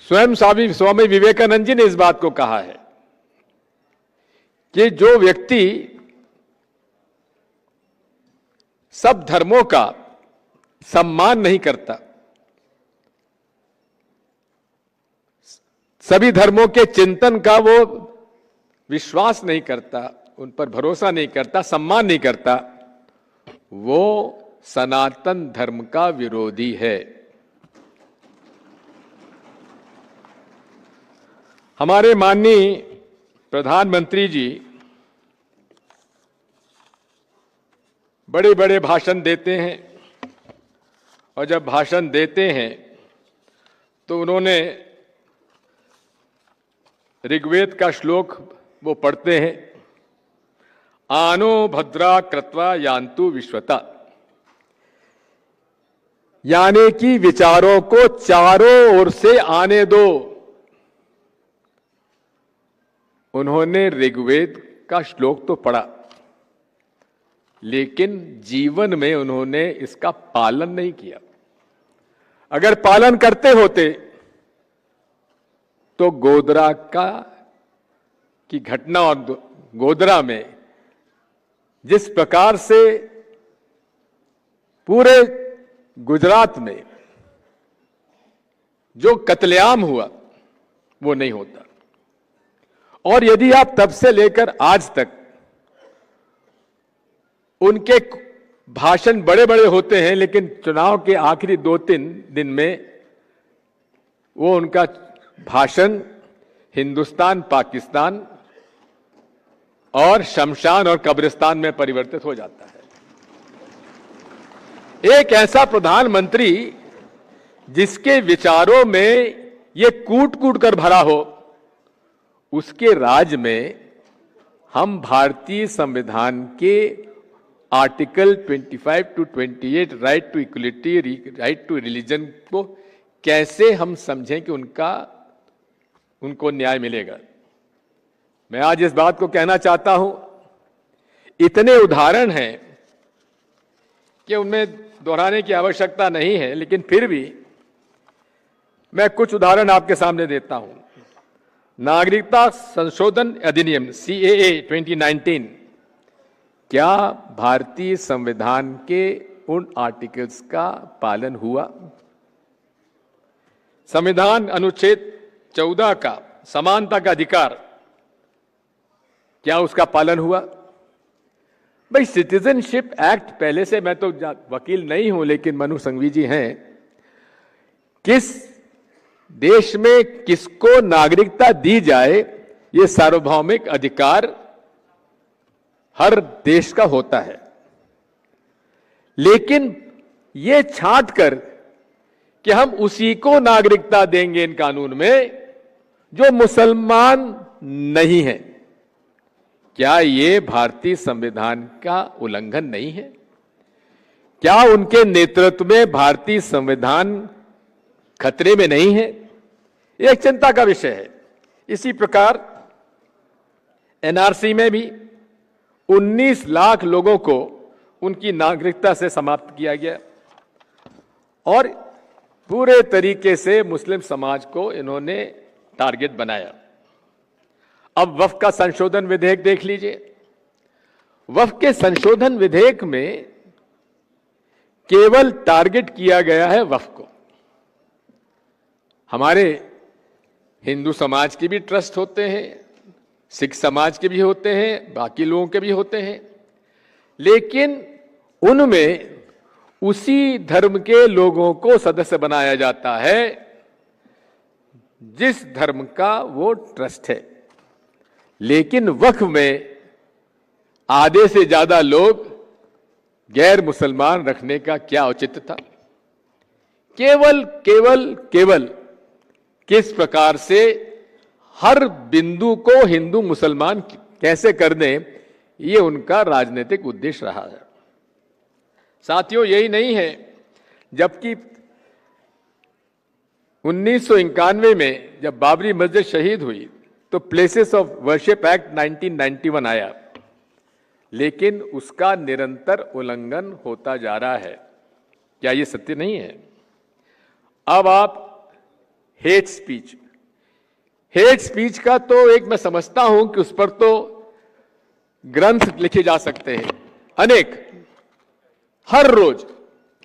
स्वयं स्वामी विवेकानंद जी ने इस बात को कहा है कि जो व्यक्ति सब धर्मों का सम्मान नहीं करता, सभी धर्मों के चिंतन का वो विश्वास नहीं करता, उन पर भरोसा नहीं करता, सम्मान नहीं करता, वो सनातन धर्म का विरोधी है। हमारे माननीय प्रधानमंत्री जी बड़े बड़े भाषण देते हैं, और जब भाषण देते हैं तो उन्होंने ऋग्वेद का श्लोक वो पढ़ते हैं, आनो भद्रा कृत्वा यान्तु विश्वता, यानी कि विचारों को चारों ओर से आने दो। उन्होंने ऋग्वेद का श्लोक तो पढ़ा, लेकिन जीवन में उन्होंने इसका पालन नहीं किया। अगर पालन करते होते तो गोधरा की घटना और गोधरा में जिस प्रकार से पूरे गुजरात में जो कत्लेआम हुआ वो नहीं होता। और यदि आप तब से लेकर आज तक उनके भाषण बड़े बड़े होते हैं, लेकिन चुनाव के आखिरी 2-3 दिन में वो उनका भाषण हिंदुस्तान, पाकिस्तान और शमशान और कब्रिस्तान में परिवर्तित हो जाता है। एक ऐसा प्रधानमंत्री जिसके विचारों में ये कूट कूट कर भरा हो, उसके राज में हम भारतीय संविधान के article 25 to 28 right to equality, right to religion को कैसे हम समझें कि उनको न्याय मिलेगा। मैं आज इस बात को कहना चाहता हूं, इतने उदाहरण हैं कि उनमें दोहराने की आवश्यकता नहीं है, लेकिन फिर भी मैं कुछ उदाहरण आपके सामने देता हूं। नागरिकता संशोधन अधिनियम CAA 2019 क्या भारतीय संविधान के उन आर्टिकल्स का पालन हुआ? संविधान अनुच्छेद 14 का समानता का अधिकार, क्या उसका पालन हुआ? भाई, सिटीजनशिप एक्ट, पहले से मैं तो वकील नहीं हूं लेकिन मनु संघवी जी हैं, किस देश में किसको नागरिकता दी जाए ये सार्वभौमिक अधिकार हर देश का होता है। लेकिन ये छांट कर कि हम उसी को नागरिकता देंगे इन कानून में जो मुसलमान नहीं है, क्या ये भारतीय संविधान का उल्लंघन नहीं है? क्या उनके नेतृत्व में भारतीय संविधान खतरे में नहीं है? यह एक चिंता का विषय है। इसी प्रकार एनआरसी में भी 19 लाख लोगों को उनकी नागरिकता से समाप्त किया गया और पूरे तरीके से मुस्लिम समाज को इन्होंने टारगेट बनाया। अब वक्फ का संशोधन विधेयक देख लीजिए। वक्फ के संशोधन विधेयक में केवल टारगेट किया गया है वक्फ को। हमारे हिंदू समाज के भी ट्रस्ट होते हैं, सिख समाज के भी होते हैं, बाकी लोगों के भी होते हैं, लेकिन उनमें उसी धर्म के लोगों को सदस्य बनाया जाता है जिस धर्म का वो ट्रस्ट है। लेकिन वक्फ में आधे से ज्यादा लोग गैर मुसलमान रखने का क्या औचित्य था? केवल केवल केवल किस प्रकार से हर बिंदु को हिंदू मुसलमान कैसे कर दें, ये उनका राजनीतिक उद्देश्य रहा है। साथियों, यही नहीं है, जबकि 1991 में जब बाबरी मस्जिद शहीद हुई तो प्लेसेस ऑफ वर्शिप एक्ट 1991 आया, लेकिन उसका निरंतर उल्लंघन होता जा रहा है। क्या ये सत्य नहीं है? अब आप हेट स्पीच का तो एक मैं समझता हूं कि उस पर तो ग्रंथ लिखे जा सकते हैं अनेक। हर रोज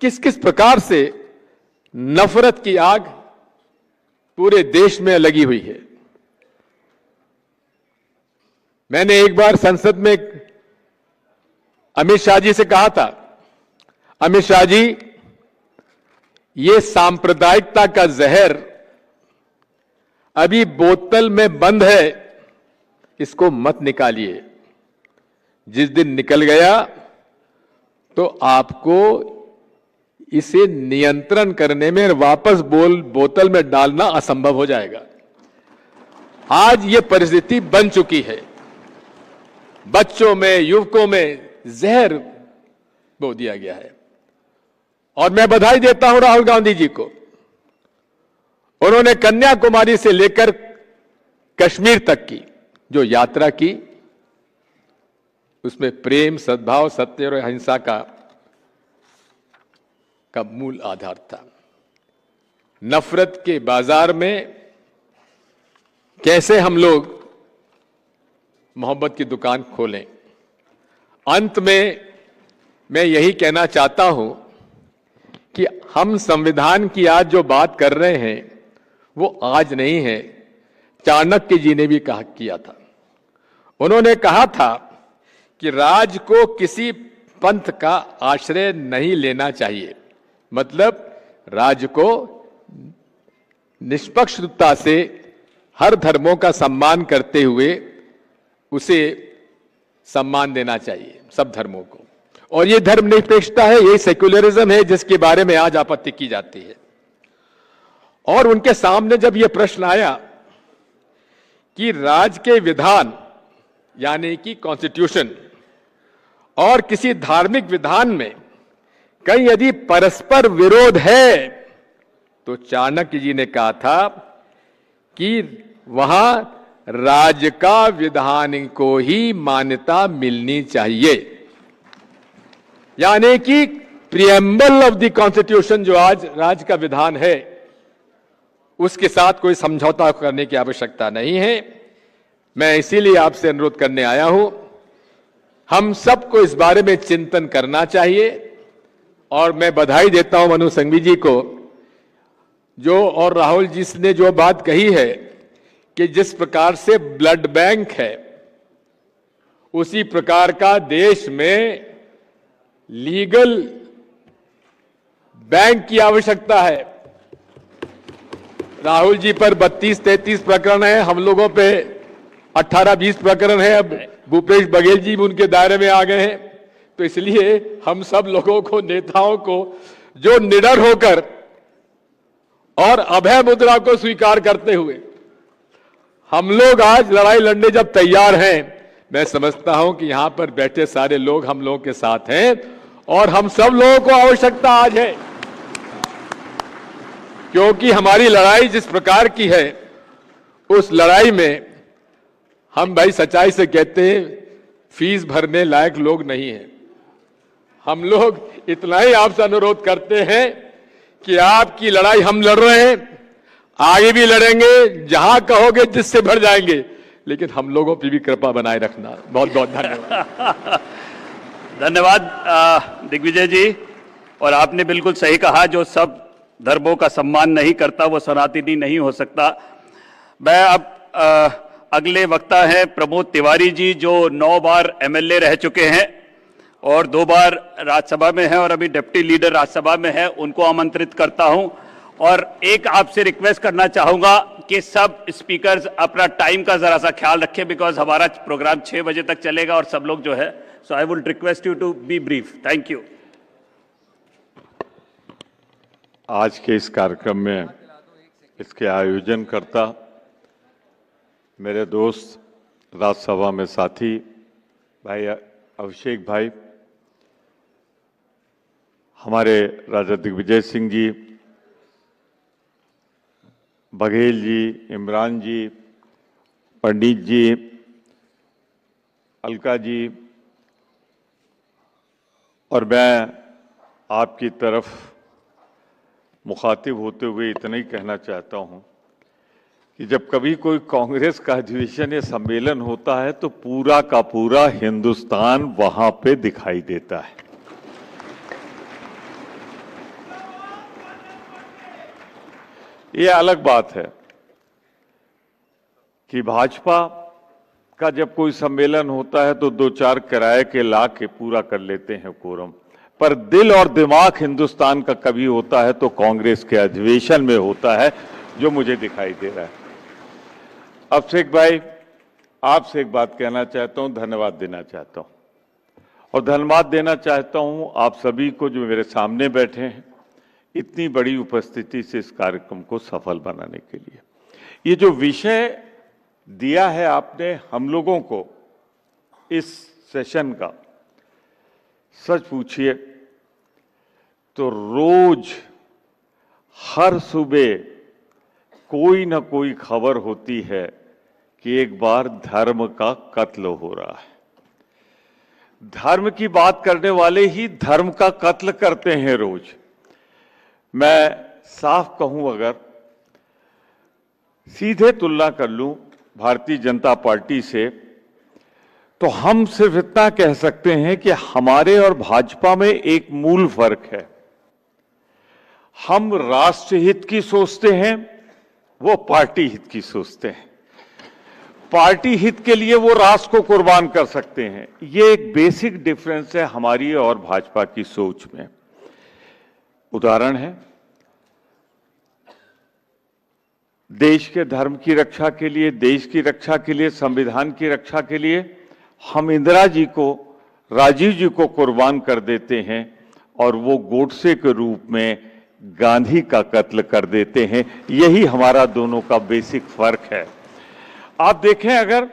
किस किस प्रकार से नफरत की आग पूरे देश में लगी हुई है। मैंने एक बार संसद में अमित शाह जी से कहा था, अमित शाह जी, ये सांप्रदायिकता का जहर अभी बोतल में बंद है, इसको मत निकालिए। जिस दिन निकल गया तो आपको इसे नियंत्रण करने में वापस बोतल में डालना असंभव हो जाएगा। आज ये परिस्थिति बन चुकी है। बच्चों में, युवकों में जहर बो दिया गया है। और मैं बधाई देता हूं राहुल गांधी जी को। उन्होंने कन्याकुमारी से लेकर कश्मीर तक की जो यात्रा की, उसमें प्रेम, सद्भाव, सत्य और अहिंसा का मूल आधार था। नफरत के बाजार में कैसे हम लोग मोहब्बत की दुकान खोलें? अंत में मैं यही कहना चाहता हूं कि हम संविधान की आज जो बात कर रहे हैं वो आज नहीं है, चाणक्य जी ने भी किया था। उन्होंने कहा था कि राज को किसी पंथ का आश्रय नहीं लेना चाहिए, मतलब राज को निष्पक्षता से हर धर्मों का सम्मान करते हुए उसे सम्मान देना चाहिए, सब धर्मों को। और ये धर्मनिरपेक्षता है, ये सेक्युलरिज्म है जिसके बारे में आज आपत्ति की जाती है। और उनके सामने जब यह प्रश्न आया कि राज्य के विधान यानी कि कॉन्स्टिट्यूशन और किसी धार्मिक विधान में कहीं यदि परस्पर विरोध है, तो चाणक्य जी ने कहा था कि वहां राज्य का विधान को ही मान्यता मिलनी चाहिए। यानी कि प्रिएम्बल ऑफ द कॉन्स्टिट्यूशन जो आज राज्य का विधान है, उसके साथ कोई समझौता करने की आवश्यकता नहीं है। मैं इसीलिए आपसे अनुरोध करने आया हूं, हम सबको इस बारे में चिंतन करना चाहिए और मैं बधाई देता हूं मनु संघवी जी को जो और राहुल जी ने जो बात कही है कि जिस प्रकार से ब्लड बैंक है उसी प्रकार का देश में लीगल बैंक की आवश्यकता है। राहुल जी पर 32-33 प्रकरण है, हम लोगों पे 18-20 प्रकरण है। अब भूपेश बघेल जी भी उनके दायरे में आ गए हैं। तो इसलिए हम सब लोगों को, नेताओं को, जो निडर होकर और अभय मुद्रा को स्वीकार करते हुए हम लोग आज लड़ाई लड़ने जब तैयार हैं, मैं समझता हूं कि यहां पर बैठे सारे लोग हम लोगों के साथ हैं और हम सब लोगों को आवश्यकता आज है, क्योंकि हमारी लड़ाई जिस प्रकार की है उस लड़ाई में हम भाई सच्चाई से कहते हैं फीस भरने लायक लोग नहीं हैं। हम लोग इतना ही आपसे अनुरोध करते हैं कि आपकी लड़ाई हम लड़ रहे हैं, आगे भी लड़ेंगे, जहां कहोगे जिससे भर जाएंगे, लेकिन हम लोगों पर भी कृपा बनाए रखना। बहुत बहुत धन्यवाद। धन्यवाद दिग्विजय जी। और आपने बिल्कुल सही कहा, जो सब धर्मों का सम्मान नहीं करता वो सनातनी नहीं हो सकता। मैं अब अगले वक्ता हैं प्रमोद तिवारी जी, जो 9 बार एमएलए रह चुके हैं और 2 बार राज्यसभा में हैं और अभी डिप्टी लीडर राज्यसभा में है। उनको आमंत्रित करता हूं और एक आपसे रिक्वेस्ट करना चाहूंगा कि सब स्पीकर्स अपना टाइम का जरा सा ख्याल रखें, बिकॉज हमारा प्रोग्राम 6 बजे तक चलेगा और सब लोग जो है, so I would request you to be brief. Thank you. आज के इस कार्यक्रम में इसके आयोजनकर्ता मेरे दोस्त, राज्यसभा में साथी भाई अभिषेक भाई, हमारे राजा दिग्विजय सिंह जी, बघेल जी, इमरान जी, पंडित जी, अलका जी, और मैं आपकी तरफ मुखातिब होते हुए इतना ही कहना चाहता हूं कि जब कभी कोई कांग्रेस का अधिवेशन या सम्मेलन होता है तो पूरा का पूरा हिंदुस्तान वहां पे दिखाई देता है। ये अलग बात है कि भाजपा का जब कोई सम्मेलन होता है तो 2-4 किराए के ला के पूरा कर लेते हैं कोरम, पर दिल और दिमाग हिंदुस्तान का कभी होता है तो कांग्रेस के अधिवेशन में होता है, जो मुझे दिखाई दे रहा है। अभिषेक भाई, आपसे एक बात कहना चाहता हूं, धन्यवाद देना चाहता हूं और धन्यवाद देना चाहता हूं आप सभी को जो मेरे सामने बैठे हैं इतनी बड़ी उपस्थिति से इस कार्यक्रम को सफल बनाने के लिए। ये जो विषय दिया है आपने हम लोगों को इस सेशन का, सच पूछिए तो रोज हर सुबह कोई ना कोई खबर होती है कि एक बार धर्म का कत्ल हो रहा है। धर्म की बात करने वाले ही धर्म का कत्ल करते हैं रोज। मैं साफ कहूं, अगर सीधे तुलना कर लूं भारतीय जनता पार्टी से, तो हम सिर्फ इतना कह सकते हैं कि हमारे और भाजपा में एक मूल फर्क है। हम राष्ट्र हित की सोचते हैं, वो पार्टी हित की सोचते हैं। पार्टी हित के लिए वो राष्ट्र को कुर्बान कर सकते हैं। ये एक बेसिक डिफरेंस है हमारी और भाजपा की सोच में। उदाहरण है, देश के धर्म की रक्षा के लिए, देश की रक्षा के लिए, संविधान की रक्षा के लिए हम इंदिरा जी को, राजीव जी को कुर्बान कर देते हैं और वो गोडसे के रूप में गांधी का कत्ल कर देते हैं। यही हमारा दोनों का बेसिक फर्क है। आप देखें, अगर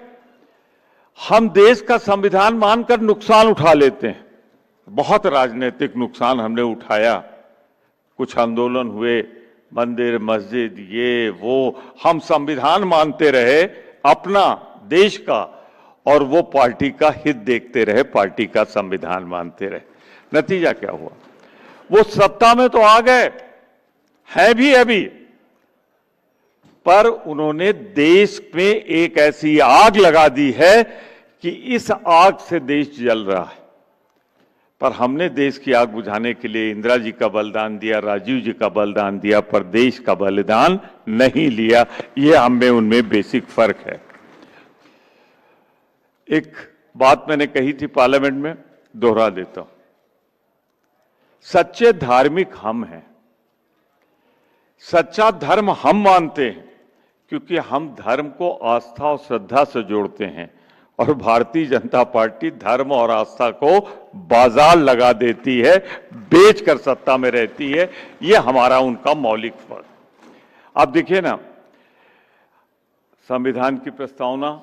हम देश का संविधान मानकर नुकसान उठा लेते हैं, बहुत राजनीतिक नुकसान हमने उठाया, कुछ आंदोलन हुए, मंदिर मस्जिद ये वो, हम संविधान मानते रहे अपना देश का और वो पार्टी का हित देखते रहे, पार्टी का संविधान मानते रहे। नतीजा क्या हुआ? वो सत्ता में तो आ गए, है भी अभी, पर उन्होंने देश में एक ऐसी आग लगा दी है कि इस आग से देश जल रहा है, पर हमने देश की आग बुझाने के लिए इंदिरा जी का बलिदान दिया, राजीव जी का बलिदान दिया, पर देश का बलिदान नहीं लिया। ये हमें उनमें बेसिक फर्क है। एक बात मैंने कही थी पार्लियामेंट में, दोहरा देता हूं। सच्चे धार्मिक हम हैं, सच्चा धर्म हम मानते हैं, क्योंकि हम धर्म को आस्था और श्रद्धा से जोड़ते हैं, और भारतीय जनता पार्टी धर्म और आस्था को बाजार लगा देती है, बेचकर सत्ता में रहती है। ये हमारा उनका मौलिक फर्क। आप देखिए ना, संविधान की प्रस्तावना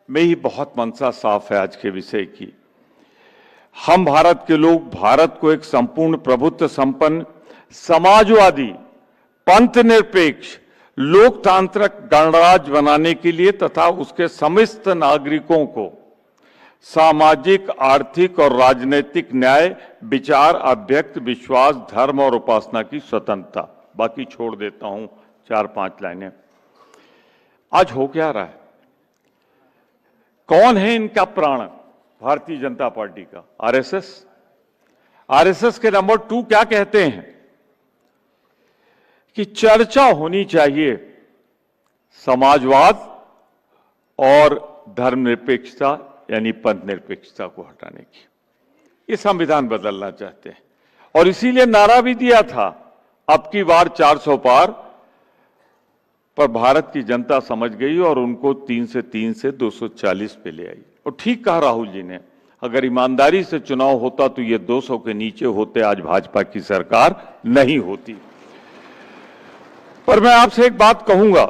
में ही बहुत मंशा साफ है आज के विषय की। हम भारत के लोग भारत को एक संपूर्ण प्रभुत्व संपन्न, समाजवादी, पंथ निरपेक्ष, लोकतांत्रिक गणराज्य बनाने के लिए तथा उसके समस्त नागरिकों को सामाजिक, आर्थिक और राजनीतिक न्याय, विचार, अभिव्यक्ति, विश्वास, धर्म और उपासना की स्वतंत्रता। बाकी छोड़ देता हूं, 4-5 लाइनें। आज हो क्या रहा है? कौन है इनका प्राण? भारतीय जनता पार्टी का आरएसएस। आरएसएस के नंबर 2 क्या कहते हैं कि चर्चा होनी चाहिए समाजवाद और धर्मनिरपेक्षता यानी पंथ निरपेक्षता को हटाने की। ये संविधान बदलना चाहते हैं और इसीलिए नारा भी दिया था, अब की बार 400 पार। पर भारत की जनता समझ गई और उनको 3 से 240 पे ले आई। और ठीक कहा राहुल जी ने, अगर ईमानदारी से चुनाव होता तो ये 200 के नीचे होते, आज भाजपा की सरकार नहीं होती। पर मैं आपसे एक बात कहूंगा,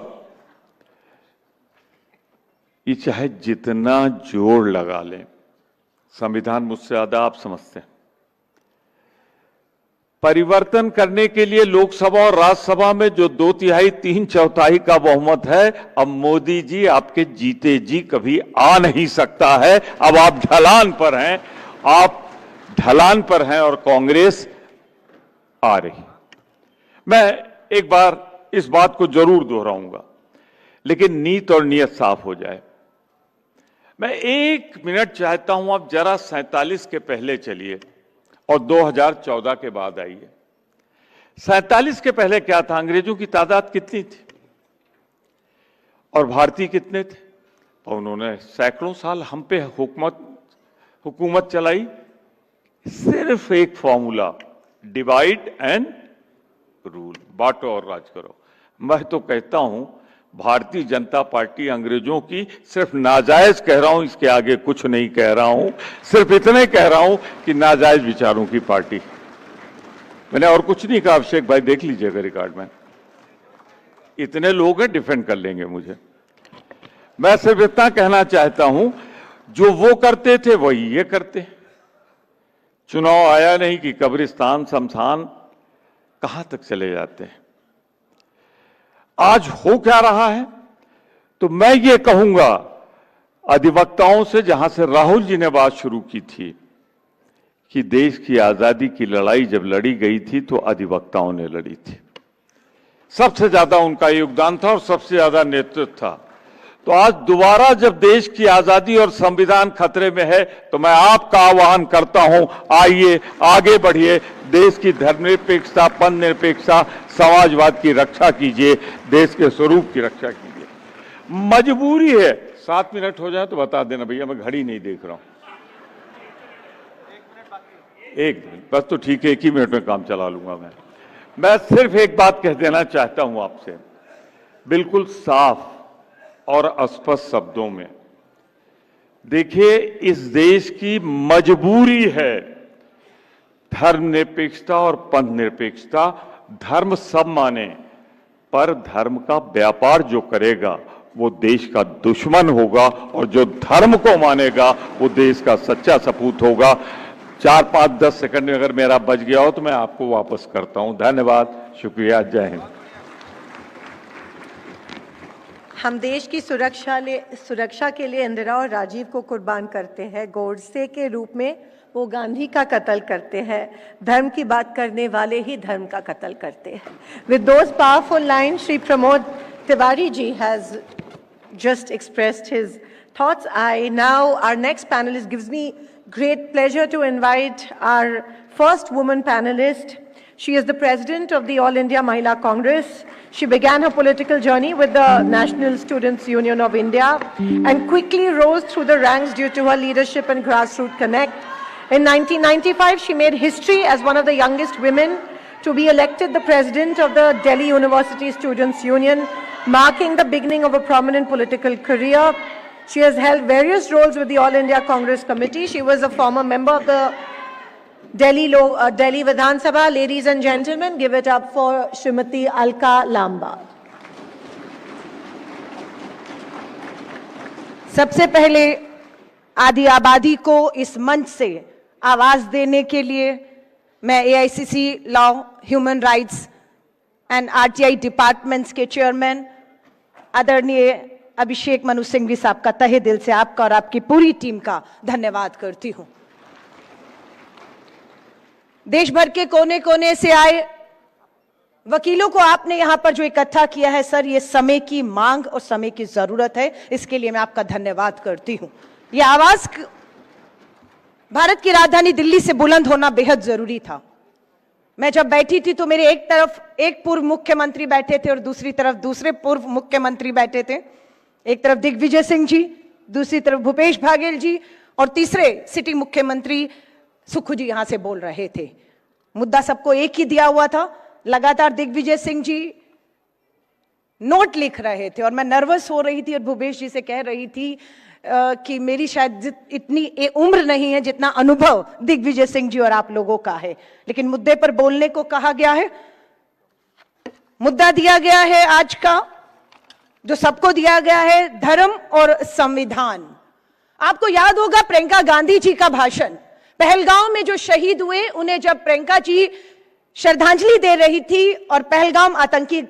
ये चाहे जितना जोर लगा लें, संविधान मुझसे ज्यादा आप समझते हैं, परिवर्तन करने के लिए लोकसभा और राज्यसभा में जो 2/3 3/4 का बहुमत है, अब मोदी जी आपके जीते जी कभी आ नहीं सकता है। अब आप ढलान पर हैं, आप ढलान पर हैं और कांग्रेस आ रही। मैं एक बार इस बात को जरूर दोहराऊंगा, लेकिन नीत और नियत साफ हो जाए। मैं 1 मिनट चाहता हूं, आप जरा 47 के पहले चलिए और 2014 के बाद आइए। 47 के पहले क्या था? अंग्रेजों की तादाद कितनी थी और भारतीय कितने थे? और उन्होंने सैकड़ों साल हम पे हुकूमत चलाई। सिर्फ एक फॉर्मूला, डिवाइड एंड रूल, बांटो और राज करो। मैं तो कहता हूं भारतीय जनता पार्टी अंग्रेजों की सिर्फ नाजायज कह रहा हूं, इसके आगे कुछ नहीं कह रहा हूं, सिर्फ इतने कह रहा हूं कि नाजायज विचारों की पार्टी। मैंने और कुछ नहीं कहा। अभिषेक भाई देख लीजिएगा रिकॉर्ड में, इतने लोग हैं, डिफेंड कर लेंगे मुझे। मैं सिर्फ इतना कहना चाहता हूं, जो वो करते थे वही ये करते। चुनाव आया नहीं कि कब्रिस्तान शमशान कहां तक चले जाते हैं। आज हो क्या रहा है? तो मैं ये कहूंगा अधिवक्ताओं से, जहां से राहुल जी ने बात शुरू की थी, कि देश की आजादी की लड़ाई जब लड़ी गई थी तो अधिवक्ताओं ने लड़ी थी। सबसे ज्यादा उनका योगदान था और सबसे ज्यादा नेतृत्व था। तो आज दोबारा जब देश की आजादी और संविधान खतरे में है, तो मैं आपका आह्वान करता हूं, आइए आगे बढ़िए, देश की धर्मनिरपेक्षता, पंथ निरपेक्षता, समाजवाद की रक्षा कीजिए, देश के स्वरूप की रक्षा कीजिए। मजबूरी है। 7 मिनट हो जाए तो बता देना भैया, मैं घड़ी नहीं देख रहा हूं। 1 मिनट बस, तो ठीक है, 1 ही मिनट में काम चला लूंगा। मैं सिर्फ एक बात कह देना चाहता हूं आपसे, बिल्कुल साफ और स्पष्ट शब्दों में। देखिए, इस देश की मजबूरी है धर्मनिरपेक्षता और पंथ निरपेक्षता। धर्म सब माने, पर धर्म का व्यापार जो करेगा वो देश का दुश्मन होगा, और जो धर्म को मानेगा वो देश का सच्चा सपूत होगा। 4, 5, 10 सेकंड में अगर मेरा बच गया हो तो मैं आपको वापस करता हूं। धन्यवाद, शुक्रिया, जय हिंद। हम देश की सुरक्षा के लिए इंदिरा और राजीव को कुर्बान करते हैं। गोडसे के रूप में वो गांधी का कत्ल करते हैं। धर्म की बात करने वाले ही धर्म का कत्ल करते हैं। With those powerful lines, Shri Pramod Tiwari ji has just expressed his thoughts. Our next panelist, gives me great pleasure to invite our first woman panelist. She is the president of the All India Mahila Congress. She began her political journey with the National Students Union of India and quickly rose through the ranks due to her leadership and grassroots connect. In 1995, she made history as one of the youngest women to be elected the president of the Delhi University Students Union, marking the beginning of a prominent political career. She has held various roles with the All India Congress Committee. She was a former member of the Delhi Vidhan Sabha. Ladies and gentlemen, give it up for Srimati Alka Lamba. सबसे पहले आदि आबादी को इस मंच से आवाज देने के लिए मैं AICC law, human rights and RTI departments के चेयरमैन आदरणीय अभिषेक मनु सिंघवी साहब का तहे दिल से आपका और आपकी पूरी टीम का धन्यवाद करती हूं। देश भर के कोने कोने से आए वकीलों को आपने यहां पर जो इकट्ठा किया है सर, ये समय की मांग और समय की जरूरत है, इसके लिए मैं आपका धन्यवाद करती हूं। ये आवाज भारत की राजधानी दिल्ली से बुलंद होना बेहद जरूरी था। मैं जब बैठी थी तो मेरे एक तरफ एक पूर्व मुख्यमंत्री बैठे थे और दूसरी तरफ दूसरे पूर्व मुख्यमंत्री बैठे थे। एक तरफ दिग्विजय सिंह जी, दूसरी तरफ भूपेश बघेल जी और तीसरे सिटिंग मुख्यमंत्री सुखू जी यहां से बोल रहे थे। मुद्दा सबको एक ही दिया हुआ था। लगातार दिग्विजय सिंह जी नोट लिख रहे थे और मैं नर्वस हो रही थी और भूपेश जी से कह रही थी कि मेरी शायद इतनी उम्र नहीं है जितना अनुभव दिग्विजय सिंह जी और आप लोगों का है, लेकिन मुद्दे पर बोलने को कहा गया है। मुद्दा दिया गया है आज का, जो सबको दिया गया है, धर्म और संविधान। आपको याद होगा प्रियंका गांधी जी का भाषण, पहलगांव में जो शहीद हुए उन्हें जब प्रियंका जी श्रद्धांजलि दे रही थी और पहलगाम आतंकी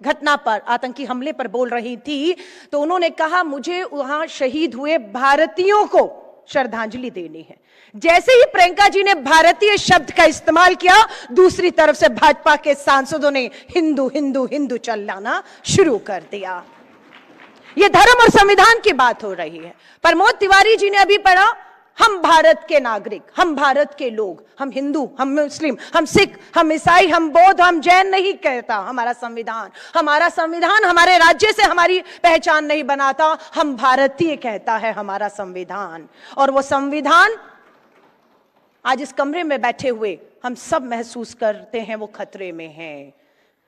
घटना पर, आतंकी हमले पर बोल रही थी, तो उन्होंने कहा मुझे वहां शहीद हुए भारतीयों को श्रद्धांजलि देनी है। जैसे ही प्रियंका जी ने भारतीय शब्द का इस्तेमाल किया, दूसरी तरफ से भाजपा के सांसदों ने हिंदू हिंदू हिंदू चिल्लाना शुरू कर दिया। यह धर्म और संविधान की बात हो रही है। प्रमोद तिवारी जी ने अभी पढ़ा, हम भारत के नागरिक, हम भारत के लोग, हम हिंदू, हम मुस्लिम, हम सिख, हम ईसाई, हम बौद्ध, हम जैन नहीं कहता हमारा संविधान। हमारा संविधान हमारे राज्य से हमारी पहचान नहीं बनाता, हम भारतीय कहता है हमारा संविधान। और वो संविधान आज इस कमरे में बैठे हुए हम सब महसूस करते हैं वो खतरे में है।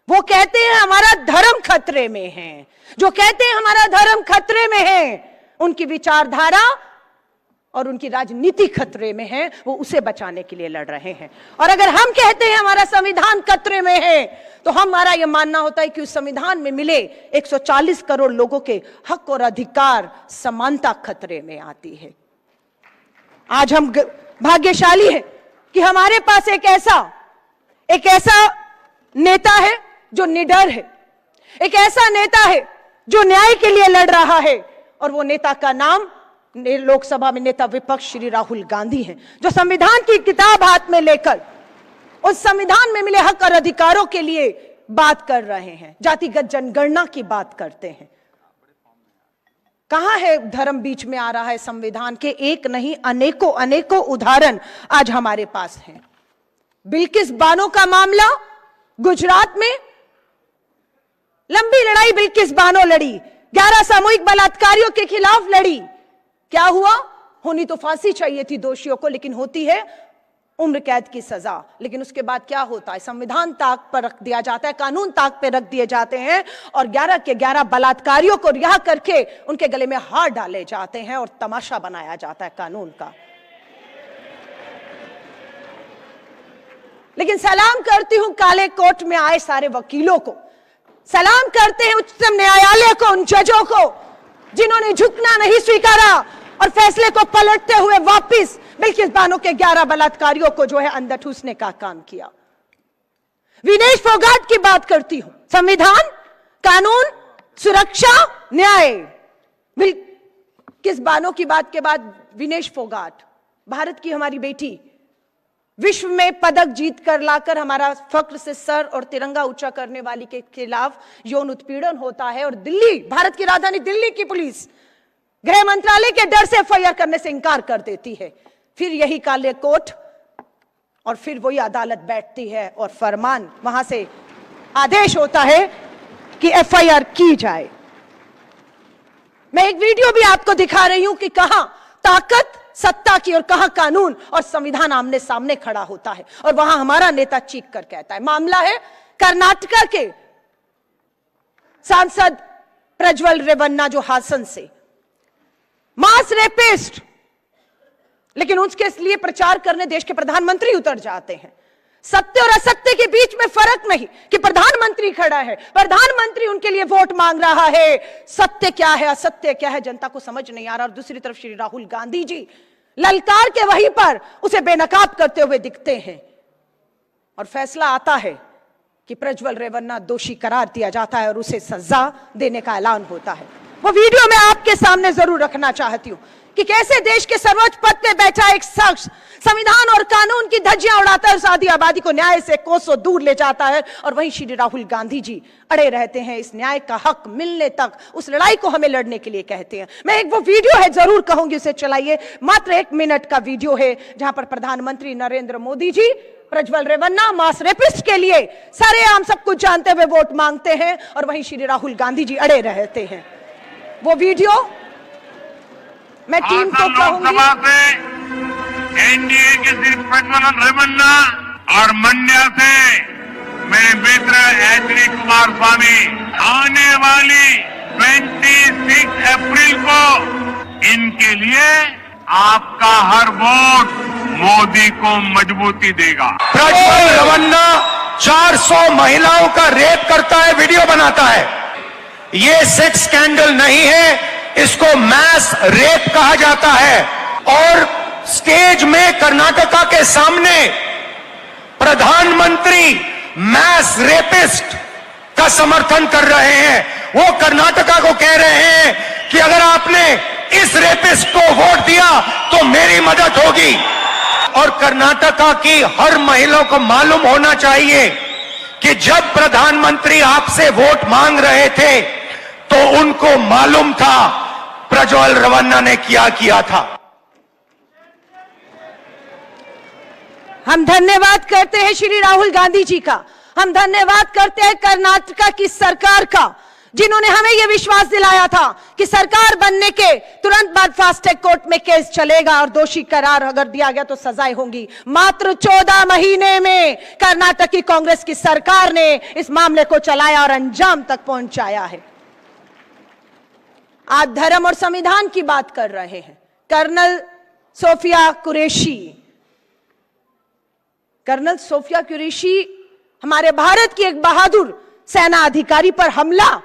वो कहते हैं हमारा धर्म खतरे में है। जो कहते हैं हमारा धर्म खतरे में है, उनकी विचारधारा और उनकी राजनीति खतरे में है, वो उसे बचाने के लिए लड़ रहे हैं। और अगर हम कहते हैं हमारा संविधान खतरे में है, तो हमारा यह मानना होता है कि उस संविधान में मिले 140 करोड़ लोगों के हक और अधिकार, समानता खतरे में आती है। आज हम भाग्यशाली हैं कि हमारे पास एक ऐसा नेता है जो निडर है, एक ऐसा नेता है जो न्याय के लिए लड़ रहा है, और वो नेता का नाम लोकसभा में नेता विपक्ष श्री राहुल गांधी हैं, जो संविधान की किताब हाथ में लेकर उस संविधान में मिले हक और अधिकारों के लिए बात कर रहे हैं, जातिगत जनगणना की बात करते हैं। कहां है धर्म बीच में आ रहा है संविधान के? एक नहीं अनेकों अनेकों उदाहरण आज हमारे पास हैं। बिल्किस बानो का मामला, गुजरात में लंबी लड़ाई बिल्किस बानो लड़ी, 11 सामूहिक बलात्कारियों के खिलाफ लड़ी। क्या हुआ? होनी तो फांसी चाहिए थी दोषियों को, लेकिन होती है उम्र कैद की सजा। लेकिन उसके बाद क्या होता है? संविधान ताक पर रख दिया जाता है, कानून ताक पर रख दिए जाते हैं और 11 के 11 बलात्कारियों को रिहा करके उनके गले में हार डाले जाते हैं और तमाशा बनाया जाता है कानून का। लेकिन सलाम करती हूं काले कोट में आए सारे वकीलों को, सलाम करते हैं उच्चतम न्यायालय को, उन जजों को जिन्होंने झुकना नहीं स्वीकारा और फैसले को पलटते हुए वापस बिल्किस बानो के 11 बलात्कारियों को जो है अंदर ठूसने का काम किया। विनेश फोगाट की बात करती हूं, संविधान, कानून, सुरक्षा, न्याय। बिल्किस बानो की बात के बाद विनेश फोगाट, भारत की हमारी बेटी, विश्व में पदक जीत कर लाकर हमारा फक्र से सर और तिरंगा ऊंचा करने वाली के खिलाफ यौन उत्पीड़न होता है और दिल्ली, भारत की राजधानी दिल्ली की पुलिस गृह मंत्रालय के डर से एफआईआर करने से इंकार कर देती है, फिर यही काले कोट और फिर वही अदालत बैठती है और फरमान वहां से आदेश होता है कि एफआईआर की जाए। मैं एक वीडियो भी आपको दिखा रही हूं कि कहां ताकत सत्ता की और कहां कानून और संविधान आमने सामने खड़ा होता है। और वहां हमारा नेता चीख कर कहता है, मामला है कर्नाटका के सांसद प्रज्वल रेवन्ना जो हासन से मास रेपिस्ट, लेकिन उसके लिए प्रचार करने देश के प्रधानमंत्री उतर जाते हैं। सत्य और असत्य के बीच में फर्क नहीं कि प्रधानमंत्री खड़ा है, प्रधानमंत्री उनके लिए वोट मांग रहा है, सत्य क्या है असत्य क्या है जनता को समझ नहीं आ रहा। और दूसरी तरफ श्री राहुल गांधी जी ललकार के वहीं पर उसे बेनकाब करते हुए दिखते हैं और फैसला आता है कि प्रज्वल रेवन्ना दोषी करार दिया जाता है और उसे सजा देने का ऐलान होता है। वो वीडियो मैं आपके सामने जरूर रखना चाहती हूं कि कैसे देश के सर्वोच्च पद पे बैठा एक शख्स संविधान और कानून की धज्जियां उड़ाता है, सादी आबादी को न्याय से कोसों दूर ले जाता है और वहीं श्री राहुल गांधी जी अड़े रहते हैं इस न्याय का हक मिलने तक। उस लड़ाई को हमें लड़ने के लिए कहते हैं। मैं एक वो वीडियो है जरूर कहूंगी उसे चलाइए, मात्र 1 मिनट का वीडियो है जहां पर प्रधानमंत्री नरेंद्र मोदी जी प्रज्वल रेवन्ना मास रेपिस्ट के लिए सरेआम सब कुछ जानते हुए वोट मांगते हैं और वहीं श्री राहुल गांधी जी अड़े रहते हैं। वो वीडियो मैं टीम को कहूंगी, एनडीए के श्री प्रज्वल रेवन्ना और मंड्या से मेरे मित्र एचडी कुमार स्वामी आने वाली 26 अप्रैल को इनके लिए आपका हर वोट मोदी को मजबूती देगा। प्रज्वल रेवन्ना 400 महिलाओं का रेप करता है, वीडियो बनाता है। ये सेक्स स्कैंडल नहीं है, इसको मैस रेप कहा जाता है। और स्टेज में कर्नाटका के सामने प्रधानमंत्री मैस रेपिस्ट का समर्थन कर रहे हैं। वो कर्नाटका को कह रहे हैं कि अगर आपने इस रेपिस्ट को वोट दिया तो मेरी मदद होगी। और कर्नाटका की हर महिला को मालूम होना चाहिए कि जब प्रधानमंत्री आपसे वोट मांग रहे थे तो उनको मालूम था प्रज्वल रेवन्ना ने क्या किया था। हम धन्यवाद करते हैं श्री राहुल गांधी जी का, हम धन्यवाद करते हैं कर्नाटका की सरकार का जिन्होंने हमें यह विश्वास दिलाया था कि सरकार बनने के तुरंत बाद फास्ट ट्रैक कोर्ट में केस चलेगा और दोषी करार अगर दिया गया तो सजाएं होंगी। मात्र 14 महीने में कर्नाटक की कांग्रेस की सरकार ने इस मामले को चलाया और अंजाम तक पहुंचाया है। आज धर्म और संविधान की बात कर रहे हैं। कर्नल सोफिया कुरैशी हमारे भारत की एक बहादुर सेना अधिकारी पर हमला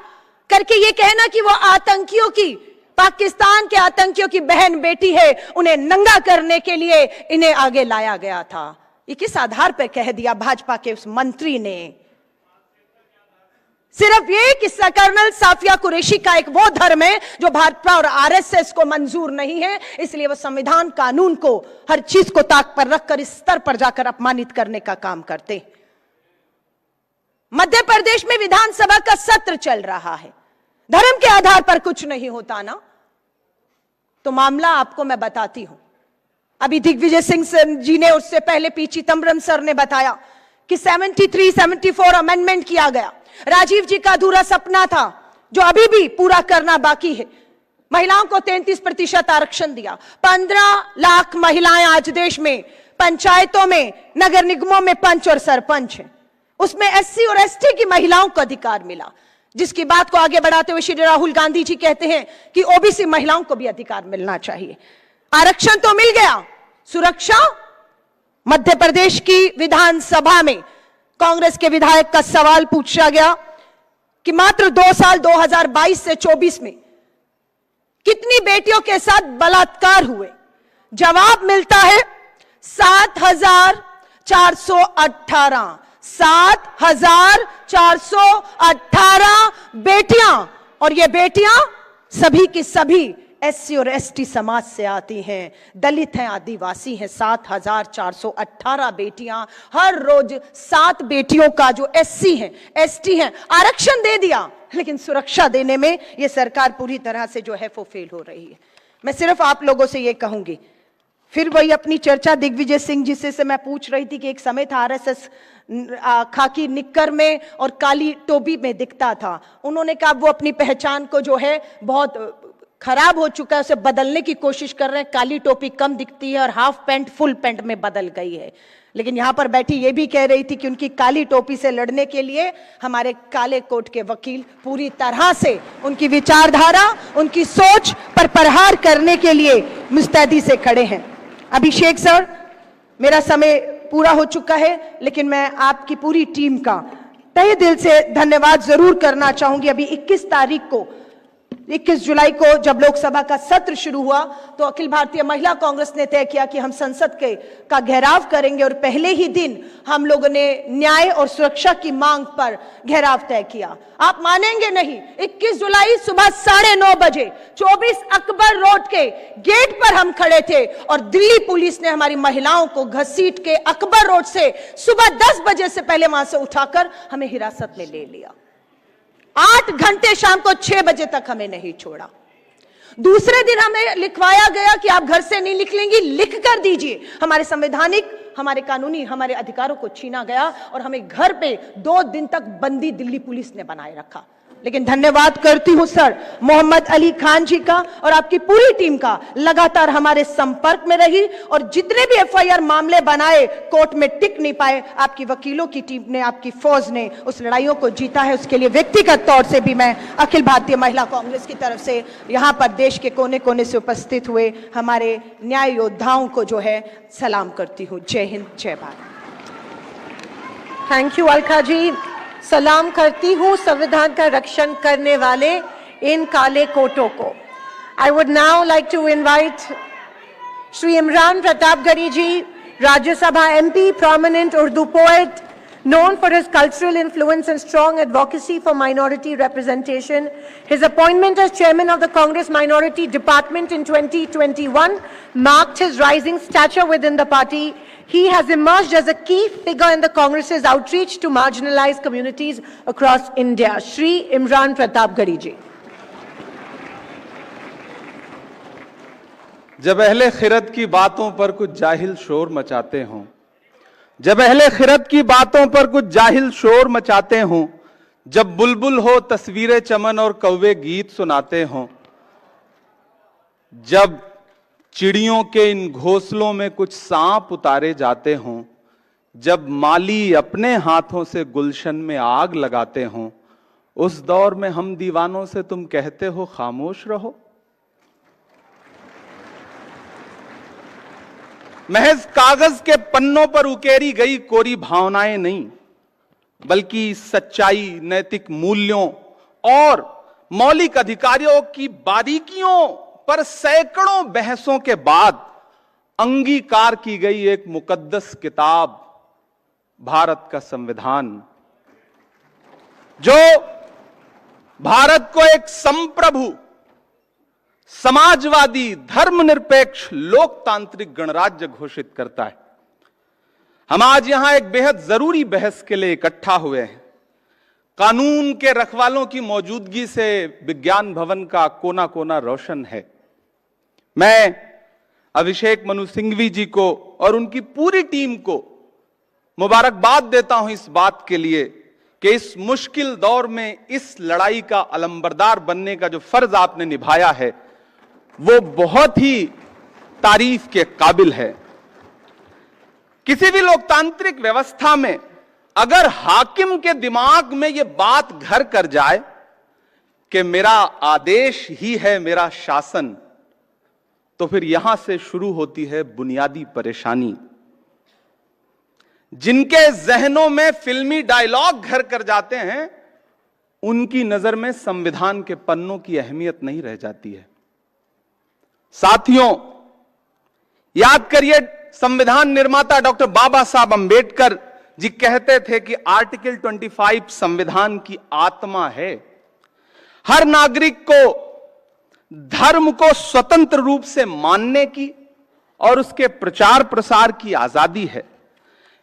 करके ये कहना कि वो आतंकियों की, पाकिस्तान के आतंकियों की बहन बेटी है, उन्हें नंगा करने के लिए इन्हें आगे लाया गया था। ये किस आधार पर कह दिया भाजपा के उस मंत्री ने? सिर्फ ये कि कर्नल सोफिया कुरैशी का एक वो धर्म है जो भाजपा और आरएसएस को मंजूर नहीं है, इसलिए वो संविधान कानून को हर चीज को ताक पर रखकर इस स्तर पर जाकर अपमानित करने का काम करते। मध्य प्रदेश में विधानसभा का सत्र चल रहा है, धर्म के आधार पर कुछ नहीं होता ना, तो मामला आपको मैं बताती हूं। अभी दिग्विजय सिंह जी ने, उससे पहले पी चिदंबरम सर ने बताया कि 73-74 अमेंडमेंट किया गया। राजीव जी का अधूरा सपना था जो अभी भी पूरा करना बाकी है। महिलाओं को 33% आरक्षण दिया। 15 लाख महिलाएं आज देश में पंचायतों में, नगर निगमों में पंच और सरपंच हैं। उसमें एससी और एसटी की महिलाओं को अधिकार मिला, जिसकी बात को आगे बढ़ाते हुए श्री राहुल गांधी जी कहते हैं कि ओबीसी महिलाओं को भी अधिकार मिलना चाहिए। आरक्षण तो मिल गया, सुरक्षा? मध्य प्रदेश की विधानसभा में कांग्रेस के विधायक का सवाल पूछा गया कि मात्र 2 साल 2022 से 24 में कितनी बेटियों के साथ बलात्कार हुए? जवाब मिलता है 7,418 7,418 बेटियां। और ये बेटियां सभी की सभी SC और ST समाज से आती हैं, दलित हैं, आदिवासी हैं। 7,418 बेटियां, हर रोज 7 बेटियों का जो SC हैं, ST हैं, आरक्षण दे दिया, लेकिन सुरक्षा देने में यह सरकार पूरी तरह से जो है वो फेल हो रही है। मैं सिर्फ आप लोगों से यह कहूंगी, फिर वही अपनी चर्चा दिग्विजय सिंह जी से मैं पूछ रही थी कि एक समय था RSS खाकी निक्कर में और काली टोपी में दिखता था। उन्होंने कहा वो अपनी पहचान को जो है बहुत खराब हो चुका है, उसे बदलने की कोशिश कर रहे हैं। काली टोपी कम दिखती है और हाफ पैंट फुल पैंट में बदल गई है। लेकिन यहां पर बैठी ये भी कह रही थी कि उनकी काली टोपी से लड़ने के लिए हमारे काले कोट के वकील पूरी तरह से उनकी विचारधारा, उनकी सोच पर प्रहार करने के लिए मुस्तैदी से खड़े हैं। अभिषेक सर, मेरा समय पूरा हो चुका है, लेकिन मैं आपकी पूरी टीम का तहे दिल से धन्यवाद जरूर करना चाहूंगी। अभी 21 जुलाई को जब लोकसभा का सत्र शुरू हुआ तो अखिल भारतीय महिला कांग्रेस ने तय किया कि हम संसद का घेराव करेंगे और पहले ही दिन हम लोगों ने न्याय और सुरक्षा की मांग पर घेराव तय किया। आप मानेंगे नहीं, 21 जुलाई सुबह 9:30 बजे 24 अकबर रोड के गेट पर हम खड़े थे और दिल्ली पुलिस ने हमारी महिलाओं को घसीट के अकबर रोड से सुबह 10 बजे से पहले वहां से उठाकर हमें हिरासत में ले लिया। 8 घंटे शाम को 6 बजे तक हमें नहीं छोड़ा। दूसरे दिन हमें लिखवाया गया कि आप घर से नहीं निकलेंगी, लिख कर दीजिए। हमारे संवैधानिक, हमारे कानूनी, हमारे अधिकारों को छीना गया और हमें घर पे 2 दिन तक बंदी दिल्ली पुलिस ने बनाए रखा। लेकिन धन्यवाद करती हूं सर मोहम्मद अली खान जी का और आपकी पूरी टीम का, लगातार हमारे संपर्क में रही और जितने भी FIR मामले बनाए कोर्ट में टिक नहीं पाए, आपकी वकीलों की टीम ने, आपकी फौज ने उस लड़ाइयों को जीता है। उसके लिए व्यक्तिगत तौर से भी मैं अखिल भारतीय महिला कांग्रेस की तरफ से यहां पर देश के कोने कोने से उपस्थित हुए हमारे न्याय योद्धाओं को जो है सलाम करती हूं। जय हिंद, जय भारत। Thank you Alka ji. सलाम करती हूँ संविधान का रक्षण करने वाले इन काले कोटों को। I would now like to invite Shri Imran Pratapgarhi ji, Rajya Sabha MP, prominent Urdu poet, known for his cultural influence and strong advocacy for minority representation. His appointment as chairman of the Congress Minority Department in 2021 marked his rising stature within the party. He has emerged as a key figure in the Congress's outreach to marginalized communities across India. Shri Imran Pratapgarhi ji. जब अहले खिरत की बातों पर कुछ जाहिल शोर मचाते हों, जब अहले खिरत की बातों पर कुछ जाहिल शोर मचाते हों, जब बुलबुल हो तस्वीरें चमन और कौवे गीत सुनाते हों, जब चिड़ियों के इन घोंसलों में कुछ सांप उतारे जाते हों, जब माली अपने हाथों से गुलशन में आग लगाते हों, उस दौर में हम दीवानों से तुम कहते हो खामोश रहो। महज कागज के पन्नों पर उकेरी गई कोरी भावनाएं नहीं, बल्कि सच्चाई, नैतिक मूल्यों और मौलिक अधिकारों की बारीकियों पर सैकड़ों बहसों के बाद अंगीकार की गई एक मुकद्दस किताब, भारत का संविधान, जो भारत को एक संप्रभु, समाजवादी, धर्मनिरपेक्ष, लोकतांत्रिक गणराज्य घोषित करता है। हम आज यहां एक बेहद जरूरी बहस के लिए इकट्ठा हुए हैं। कानून के रखवालों की मौजूदगी से विज्ञान भवन का कोना कोना रोशन है। मैं अभिषेक मनु सिंघवी जी को और उनकी पूरी टीम को मुबारकबाद देता हूं इस बात के लिए कि इस मुश्किल दौर में इस लड़ाई का अलंबरदार बनने का जो फर्ज आपने निभाया है वो बहुत ही तारीफ के काबिल है। किसी भी लोकतांत्रिक व्यवस्था में अगर हाकिम के दिमाग में यह बात घर कर जाए कि मेरा आदेश ही है मेरा शासन, तो फिर यहां से शुरू होती है बुनियादी परेशानी। जिनके जहनों में फिल्मी डायलॉग घर कर जाते हैं, उनकी नजर में संविधान के पन्नों की अहमियत नहीं रह जाती है। साथियों, याद करिए, संविधान निर्माता डॉक्टर बाबा साहब अंबेडकर जी कहते थे कि आर्टिकल 25 संविधान की आत्मा है। हर नागरिक को धर्म को स्वतंत्र रूप से मानने की और उसके प्रचार प्रसार की आजादी है,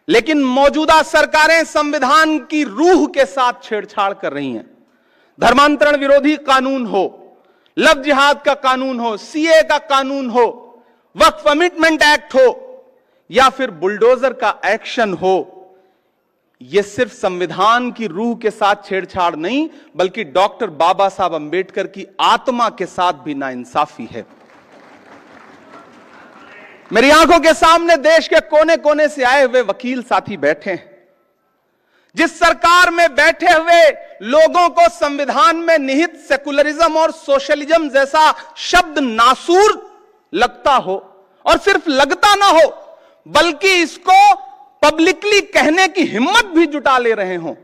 लेकिन मौजूदा सरकारें संविधान की रूह के साथ छेड़छाड़ कर रही हैं। धर्मांतरण विरोधी कानून हो, लव जिहाद का कानून हो, सीए का कानून हो, वक्फ अमेंडमेंट एक्ट हो या फिर बुलडोजर का एक्शन हो, यह सिर्फ संविधान की रूह के साथ छेड़छाड़ नहीं बल्कि डॉक्टर बाबा साहब अंबेडकर की आत्मा के साथ भी नाइंसाफी है। मेरी आंखों के सामने देश के कोने कोने से आए हुए वकील साथी बैठे हैं। जिस सरकार में बैठे हुए लोगों को संविधान में निहित सेकुलरिज्म और सोशलिज्म जैसा शब्द नासूर लगता हो, और सिर्फ लगता ना हो बल्कि इसको पब्लिकली कहने की हिम्मत भी जुटा ले रहे हो,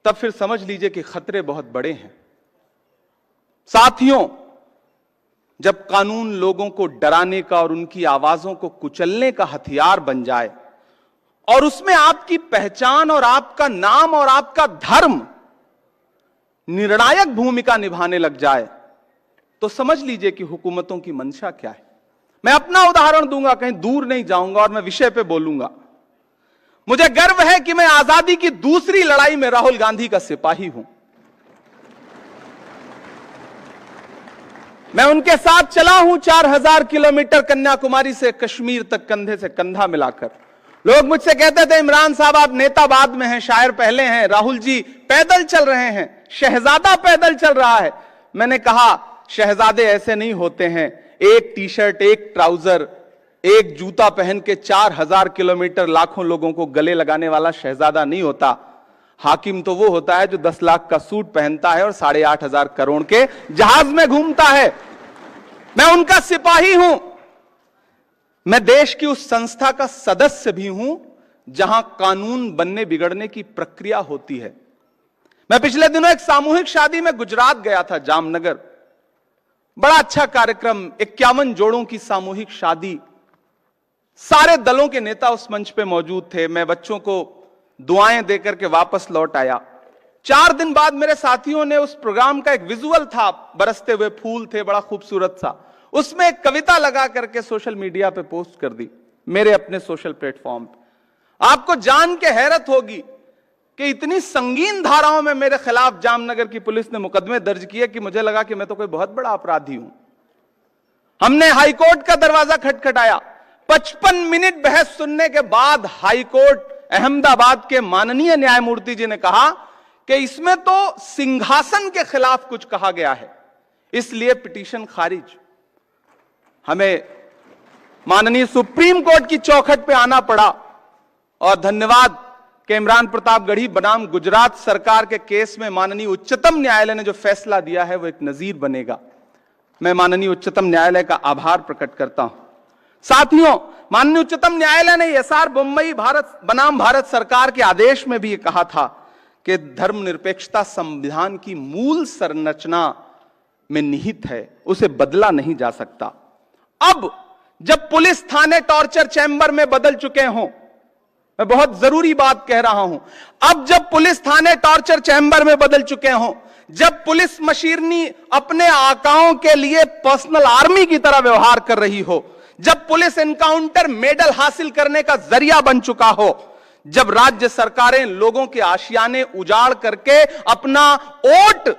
तब फिर समझ लीजिए कि खतरे बहुत बड़े हैं। साथियों, जब कानून लोगों को डराने का और उनकी आवाजों को कुचलने का हथियार बन जाए और उसमें आपकी पहचान और आपका नाम और आपका धर्म निर्णायक भूमिका निभाने लग जाए, तो समझ लीजिए कि हुकूमतों की मंशा क्या है। मैं अपना उदाहरण दूंगा, कहीं दूर नहीं जाऊंगा और मैं विषय पे बोलूंगा। मुझे गर्व है कि मैं आजादी की दूसरी लड़ाई में राहुल गांधी का सिपाही हूं। मैं उनके साथ चला हूं 4000 किलोमीटर कन्याकुमारी से कश्मीर तक कंधे से कंधा मिलाकर। लोग मुझसे कहते थे, इमरान साहब आप नेता बाद में हैं, शायर पहले हैं, राहुल जी पैदल चल रहे हैं, शहजादा पैदल चल रहा है। मैंने कहा शहजादे ऐसे नहीं होते हैं, एक टी शर्ट, एक ट्राउजर, एक जूता पहन के 4000 किलोमीटर लाखों लोगों को गले लगाने वाला शहजादा नहीं होता। हाकिम तो वो होता है जो 10 लाख का सूट पहनता है और 8,500 करोड़ के जहाज में घूमता है। मैं उनका सिपाही हूं। मैं देश की उस संस्था का सदस्य भी हूं जहां कानून बनने बिगड़ने की प्रक्रिया होती है। मैं पिछले दिनों एक सामूहिक शादी में गुजरात गया था, जामनगर। बड़ा अच्छा कार्यक्रम, 51 जोड़ों की सामूहिक शादी। सारे दलों के नेता उस मंच पे मौजूद थे। मैं बच्चों को दुआएं देकर के वापस लौट आया। 4 दिन बाद मेरे साथियों ने उस प्रोग्राम का एक विजुअल था, बरसते हुए फूल थे, बड़ा खूबसूरत सा। उसमें एक कविता लगा करके सोशल मीडिया पे पोस्ट कर दी, मेरे अपने सोशल प्लेटफॉर्म पे। आपको जान के हैरत होगी कि इतनी संगीन धाराओं में मेरे खिलाफ जामनगर की पुलिस ने मुकदमे दर्ज किए कि मुझे लगा कि मैं तो कोई बहुत बड़ा अपराधी हूं। हमने हाईकोर्ट का दरवाजा खटखटाया। 55 मिनट बहस सुनने के बाद हाईकोर्ट अहमदाबाद के माननीय न्यायमूर्ति जी ने कहा कि इसमें तो सिंहासन के खिलाफ कुछ कहा गया है, इसलिए पिटीशन खारिज। हमें माननीय सुप्रीम कोर्ट की चौखट पे आना पड़ा और धन्यवाद कि इमरान प्रताप गढ़ी बनाम गुजरात सरकार के केस में माननीय उच्चतम न्यायालय ने जो फैसला दिया है वो एक नजीर बनेगा। मैं माननीय उच्चतम न्यायालय का आभार प्रकट करता हूं। साथियों, माननीय उच्चतम न्यायालय ने एसआर बोम्मई भारत बनाम भारत सरकार के आदेश में भी ये कहा था कि धर्मनिरपेक्षता संविधान की मूल संरचना में निहित है, उसे बदला नहीं जा सकता। अब जब पुलिस थाने टॉर्चर चैंबर में बदल चुके हों, मैं बहुत जरूरी बात कह रहा हूं, अब जब पुलिस थाने टॉर्चर चैंबर में बदल चुके हों, जब पुलिस मशीनरी अपने आकाओं के लिए पर्सनल आर्मी की तरह व्यवहार कर रही हो, जब पुलिस एनकाउंटर मेडल हासिल करने का जरिया बन चुका हो, जब राज्य सरकारें लोगों के आशियाने उजाड़ करके अपना वोट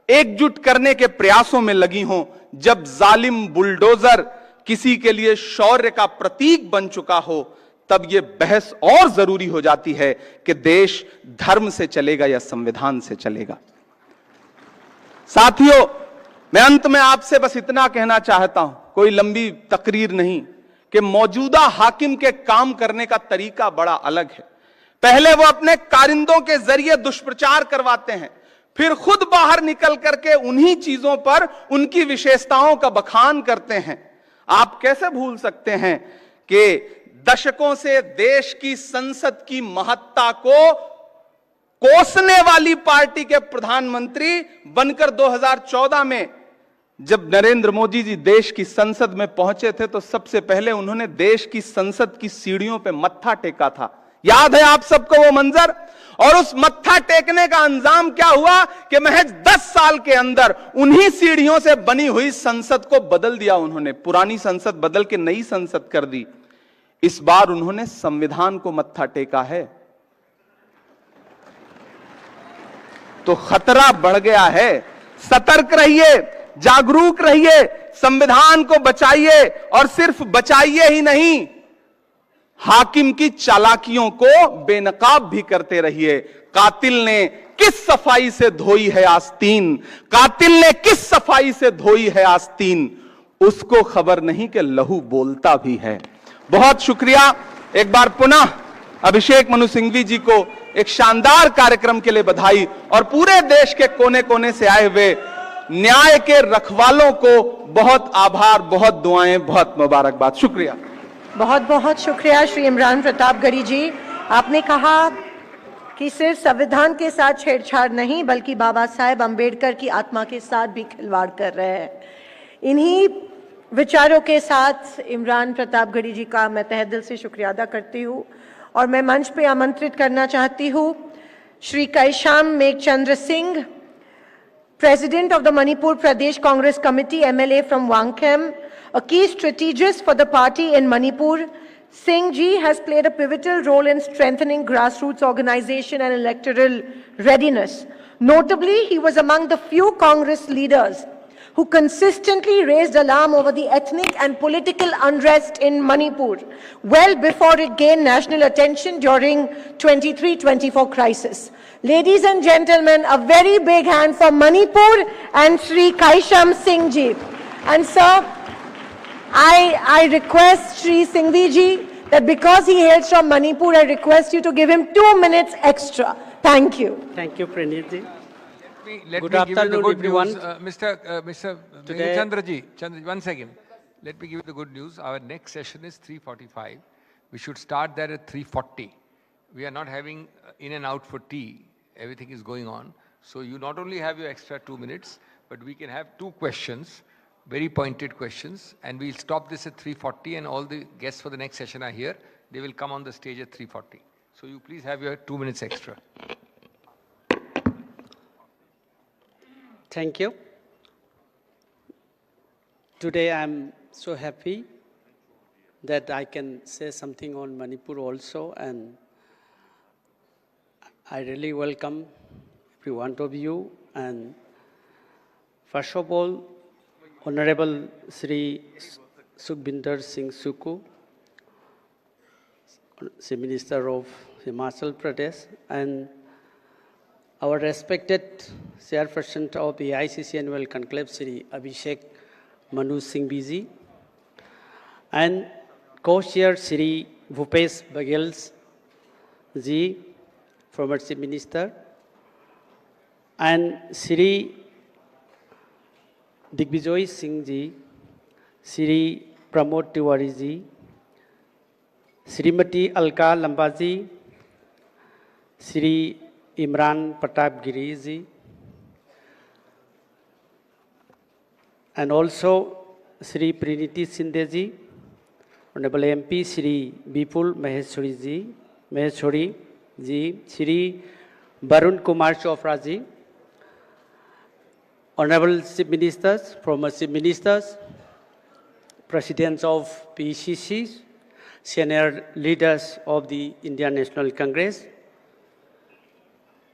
एकजुट करने के प्रयासों में लगी हों, जब जालिम बुलडोजर किसी के लिए शौर्य का प्रतीक बन चुका हो, तब यह बहस और जरूरी हो जाती है कि देश धर्म से चलेगा या संविधान से चलेगा। साथियों, मैं अंत में आपसे बस इतना कहना चाहता हूं, कोई लंबी तकरीर नहीं, कि मौजूदा हाकिम के काम करने का तरीका बड़ा अलग है। पहले वो अपने कारिंदों के जरिए दुष्प्रचार करवाते हैं, फिर खुद बाहर निकल करके उन्हीं चीजों पर उनकी विशेषताओं का बखान करते हैं। आप कैसे भूल सकते हैं कि दशकों से देश की संसद की महत्ता को कोसने वाली पार्टी के प्रधानमंत्री बनकर 2014 में जब नरेंद्र मोदी जी देश की संसद में पहुंचे थे, तो सबसे पहले उन्होंने देश की संसद की सीढ़ियों पे मत्था टेका था। याद है आप सबको वो मंजर? और उस मत्था टेकने का अंजाम क्या हुआ कि महज 10 साल के अंदर उन्हीं सीढ़ियों से बनी हुई संसद को बदल दिया उन्होंने। पुरानी संसद बदल के नई संसद कर दी। इस बार उन्होंने संविधान को मत्था टेका है। तो खतरा बढ़ गया है। सतर्क रहिए, जागरूक रहिए, संविधान को बचाइए, और सिर्फ बचाइए ही नहीं, हाकिम की चालाकियों को बेनकाब भी करते रहिए। कातिल ने किस सफाई से धोई है आस्तीन, कातिल ने किस सफाई से धोई है आस्तीन, उसको खबर नहीं कि लहू बोलता भी है। बहुत शुक्रिया। एक बार पुनः अभिषेक मनु सिंघवी जी को एक शानदार कार्यक्रम के लिए बधाई, और पूरे देश के कोने कोने से आए हुए न्याय के रखवालों को बहुत आभार, बहुत दुआएं, बहुत मुबारकबाद। शुक्रिया। बहुत बहुत शुक्रिया श्री इमरान प्रतापगढ़ी जी। आपने कहा कि सिर्फ संविधान के साथ छेड़छाड़ नहीं, बल्कि बाबा साहेब अंबेडकर की आत्मा के साथ भी खिलवाड़ कर रहे हैं। इन्हीं विचारों के साथ इमरान प्रतापगढ़ी जी का मैं तहे दिल से शुक्रिया अदा करती हूँ, और मैं मंच पे आमंत्रित करना चाहती हूँ Shri कैशाम Meghachandra Singh, President of the Manipur Pradesh Congress Committee, MLA from Wangkhem, a key strategist for the party in Manipur. Singh ji has played a pivotal role in strengthening grassroots organization and electoral readiness. Notably, he was among the few Congress leaders who consistently raised alarm over the ethnic and political unrest in Manipur, well before it gained national attention during 23-24 crisis. Ladies and gentlemen, a very big hand for Manipur and Sri Kaisham Singh ji. And sir, I request Sri Singhvi ji that because he hails from Manipur, I request you to give him 2 minutes extra. Thank you. Thank you, Praneeth ji. Good afternoon, everyone. Mr. Chandra ji, one second. Let me give you the good news. Our next session is 3:45. We should start there at 3:40. We are not having in and out for tea. Everything is going on. So you not only have your extra 2 minutes, but we can have 2 questions, very pointed questions, and we'll stop this at 3:40, and all the guests for the next session are here. They will come on the stage at 3:40. So you please have your 2 minutes extra. Thank you. Today I'm so happy that I can say something on Manipur also, and I really welcome every one of you. And first of all, Honorable Sri Sukhbinder Singh Suku, the Minister of Himachal Pradesh, and our respected Chairperson of the ICC Annual Conclave, Sri Abhishek Manu Singhvi ji, and Co-Chair Sri Bhupesh Baghel ji, former Chief Minister, and Sri Digvijoy Singh ji, Sri Pramod Tiwari ji, Srimati Alka Lamba ji, Sri Imran Pratapgiri ji, and also Sri Priniti Sindhe ji, Honorable MP Sri Bipul Maheshwari ji, Sri Barun Kumar Chopra ji, Honorable Chief Ministers, former Chief Ministers, Presidents of PCCs, senior leaders of the Indian National Congress,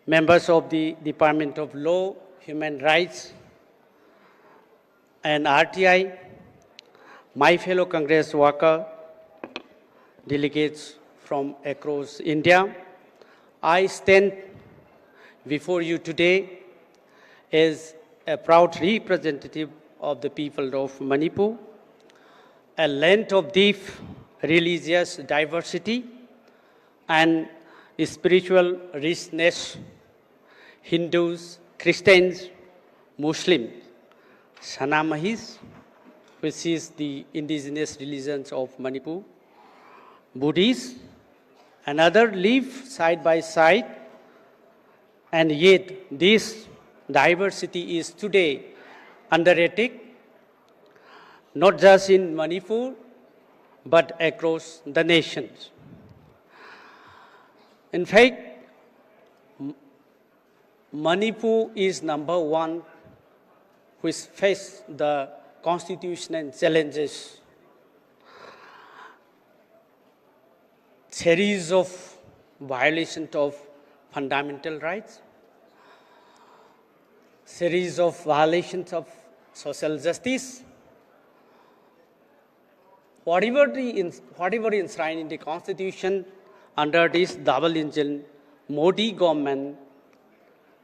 members of the Department of Law, Human Rights, and RTI, my fellow Congress worker, delegates from across India, I stand before you today as a proud representative of the people of Manipur, a land of deep religious diversity and spiritual richness. Hindus, Christians, Muslims, Sanamahis, which is the indigenous religions of Manipur, Buddhists, and others live side by side, and yet this diversity is today underrated, not just in Manipur, but across the nations. In fact, Manipur is number one which face the constitutional challenges. Series of violations of fundamental rights, series of violations of social justice. Whatever enshrined in the constitution under this double engine Modi government,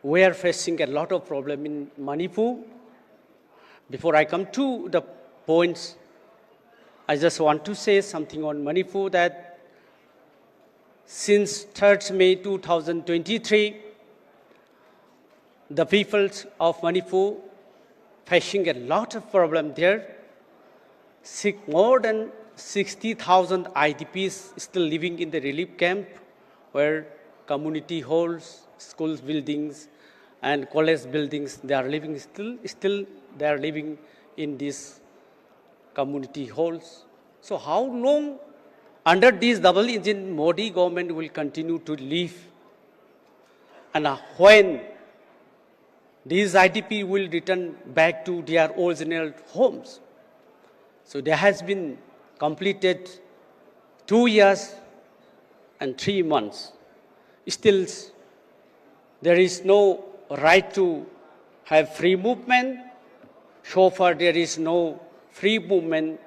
we are facing a lot of problem in Manipur. Before I come to the points, I just want to say something on Manipur, that since 3rd May 2023, the peoples of Manipur facing a lot of problem there. More than 60,000 IDPs still living in the relief camp, where community halls, school buildings, and college buildings, they are living still they are living in these community halls. So how long under this double engine Modi government will continue to live? And when these IDP will return back to their original homes? So there has been completed 2 years and 3 months. Still, there is no right to have free movement. So far, there is no free movement.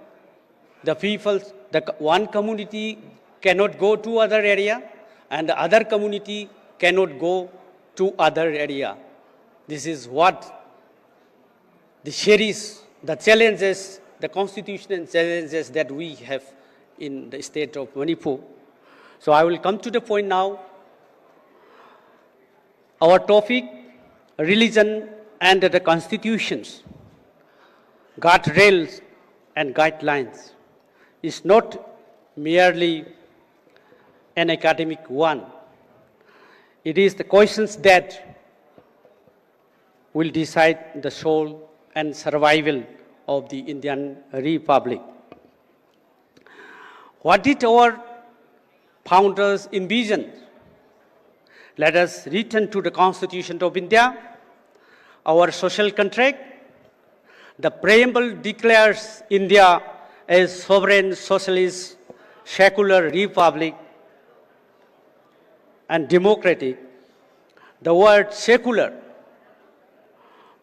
The people, one community cannot go to other area, and the other community cannot go to other area. This is what the series, the challenges, the constitutional challenges that we have in the state of Manipur. So I will come to the point now. Our topic, religion and the constitutions, guardrails and guidelines, is not merely an academic one. It is the questions that will decide the soul and survival of the Indian Republic. What did our founders envision? Let us return to the Constitution of India, our social contract. The preamble declares India as sovereign, socialist, secular republic and democratic. The word secular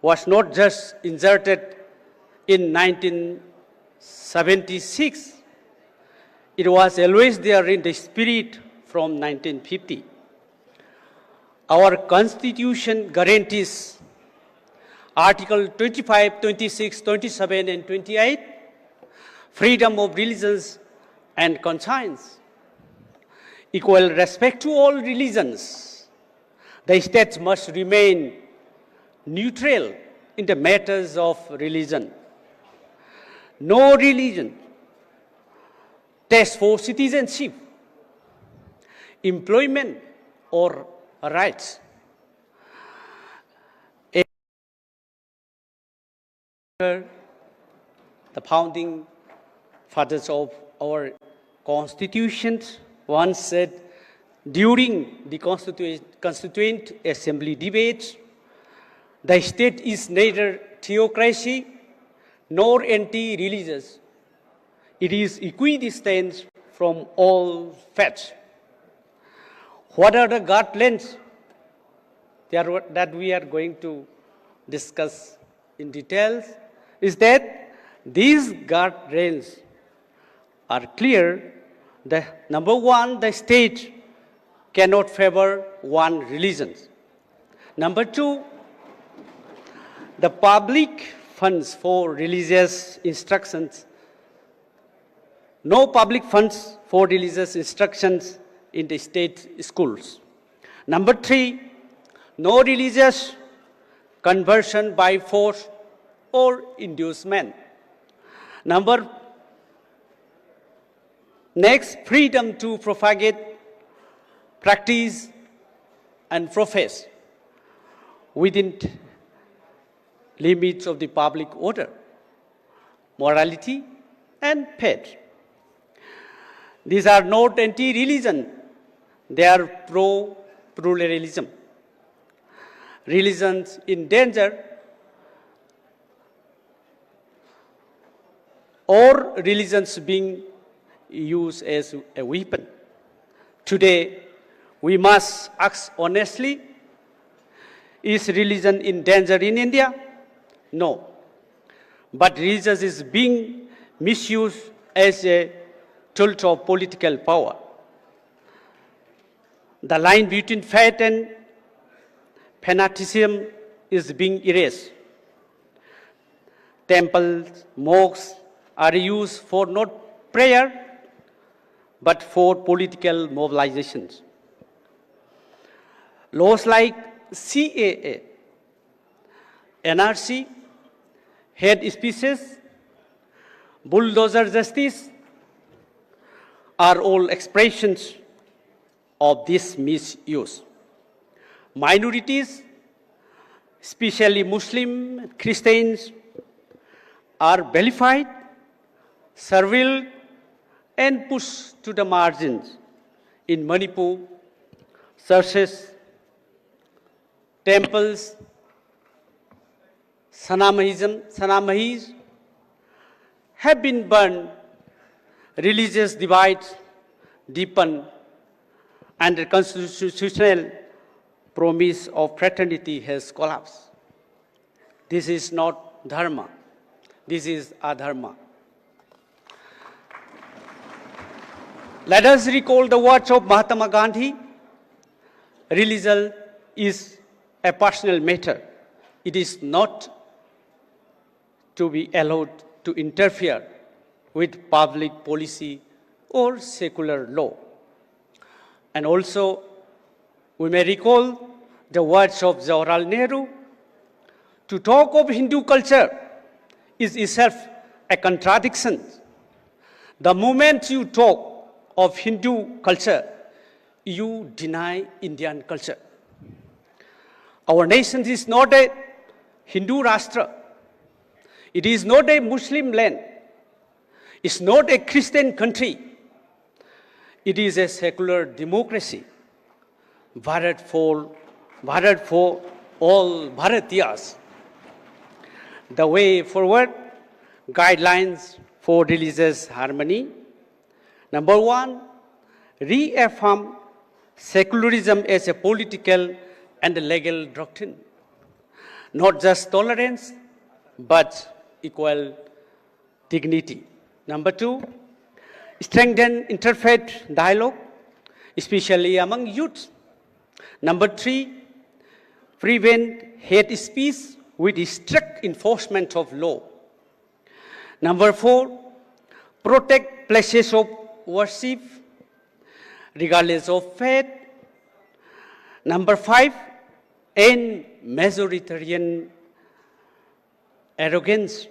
was not just inserted in 1976. It was always there in the spirit from 1950. Our Constitution guarantees Article 25, 26, 27, and 28, freedom of religions and conscience, equal respect to all religions. The states must remain neutral in the matters of religion. No religion test for citizenship, employment, or rights. The founding fathers of our Constitution once said, during the Constituent Assembly debates, the state is neither theocracy nor anti-religious. It is equidistant from all faiths. What are the guidelines that we are going to discuss in details? Is that these guardrails are clear. Number one, the state cannot favor one religion. Number two, the public funds for religious instructions. No public funds for religious instructions in the state schools. Number three, no religious conversion by force or inducement. Next, freedom to propagate, practice, and profess within limits of the public order, morality, and faith. These are not anti-religion. They are pro-pluralism. Religions in danger or religions being used as a weapon. Today, we must ask honestly, is religion in danger in India? No. But religion is being misused as a tool of political power. The line between faith and fanaticism is being erased. Temples, mosques are used for not prayer, but for political mobilizations. Laws like CAA, NRC, hate speeches, bulldozer justice are all expressions of this misuse. Minorities, especially Muslim, Christians, are vilified, surveilled, and pushed to the margins. In Manipur, churches, temples, Sanamahis have been burned, religious divides deepen, and the constitutional promise of fraternity has collapsed. This is not dharma. This is adharma. Let us recall the words of Mahatma Gandhi. Religion is a personal matter. It is not to be allowed to interfere with public policy or secular law. And also, we may recall the words of Jawaharlal Nehru. To talk of Hindu culture is itself a contradiction. The moment you talk of Hindu culture, you deny Indian culture. Our nation is not a Hindu Rashtra. It is not a Muslim land. It's not a Christian country. It is a secular democracy. Bharat for all Bharatiyas. The way forward, guidelines for religious harmony. Number one, reaffirm secularism as a political and legal doctrine. Not just tolerance, but equal dignity. Number two, strengthen interfaith dialogue, especially among youth. Number three, prevent hate speech with strict enforcement of law. Number four, protect places of worship, regardless of faith. Number five, end majoritarian arrogance.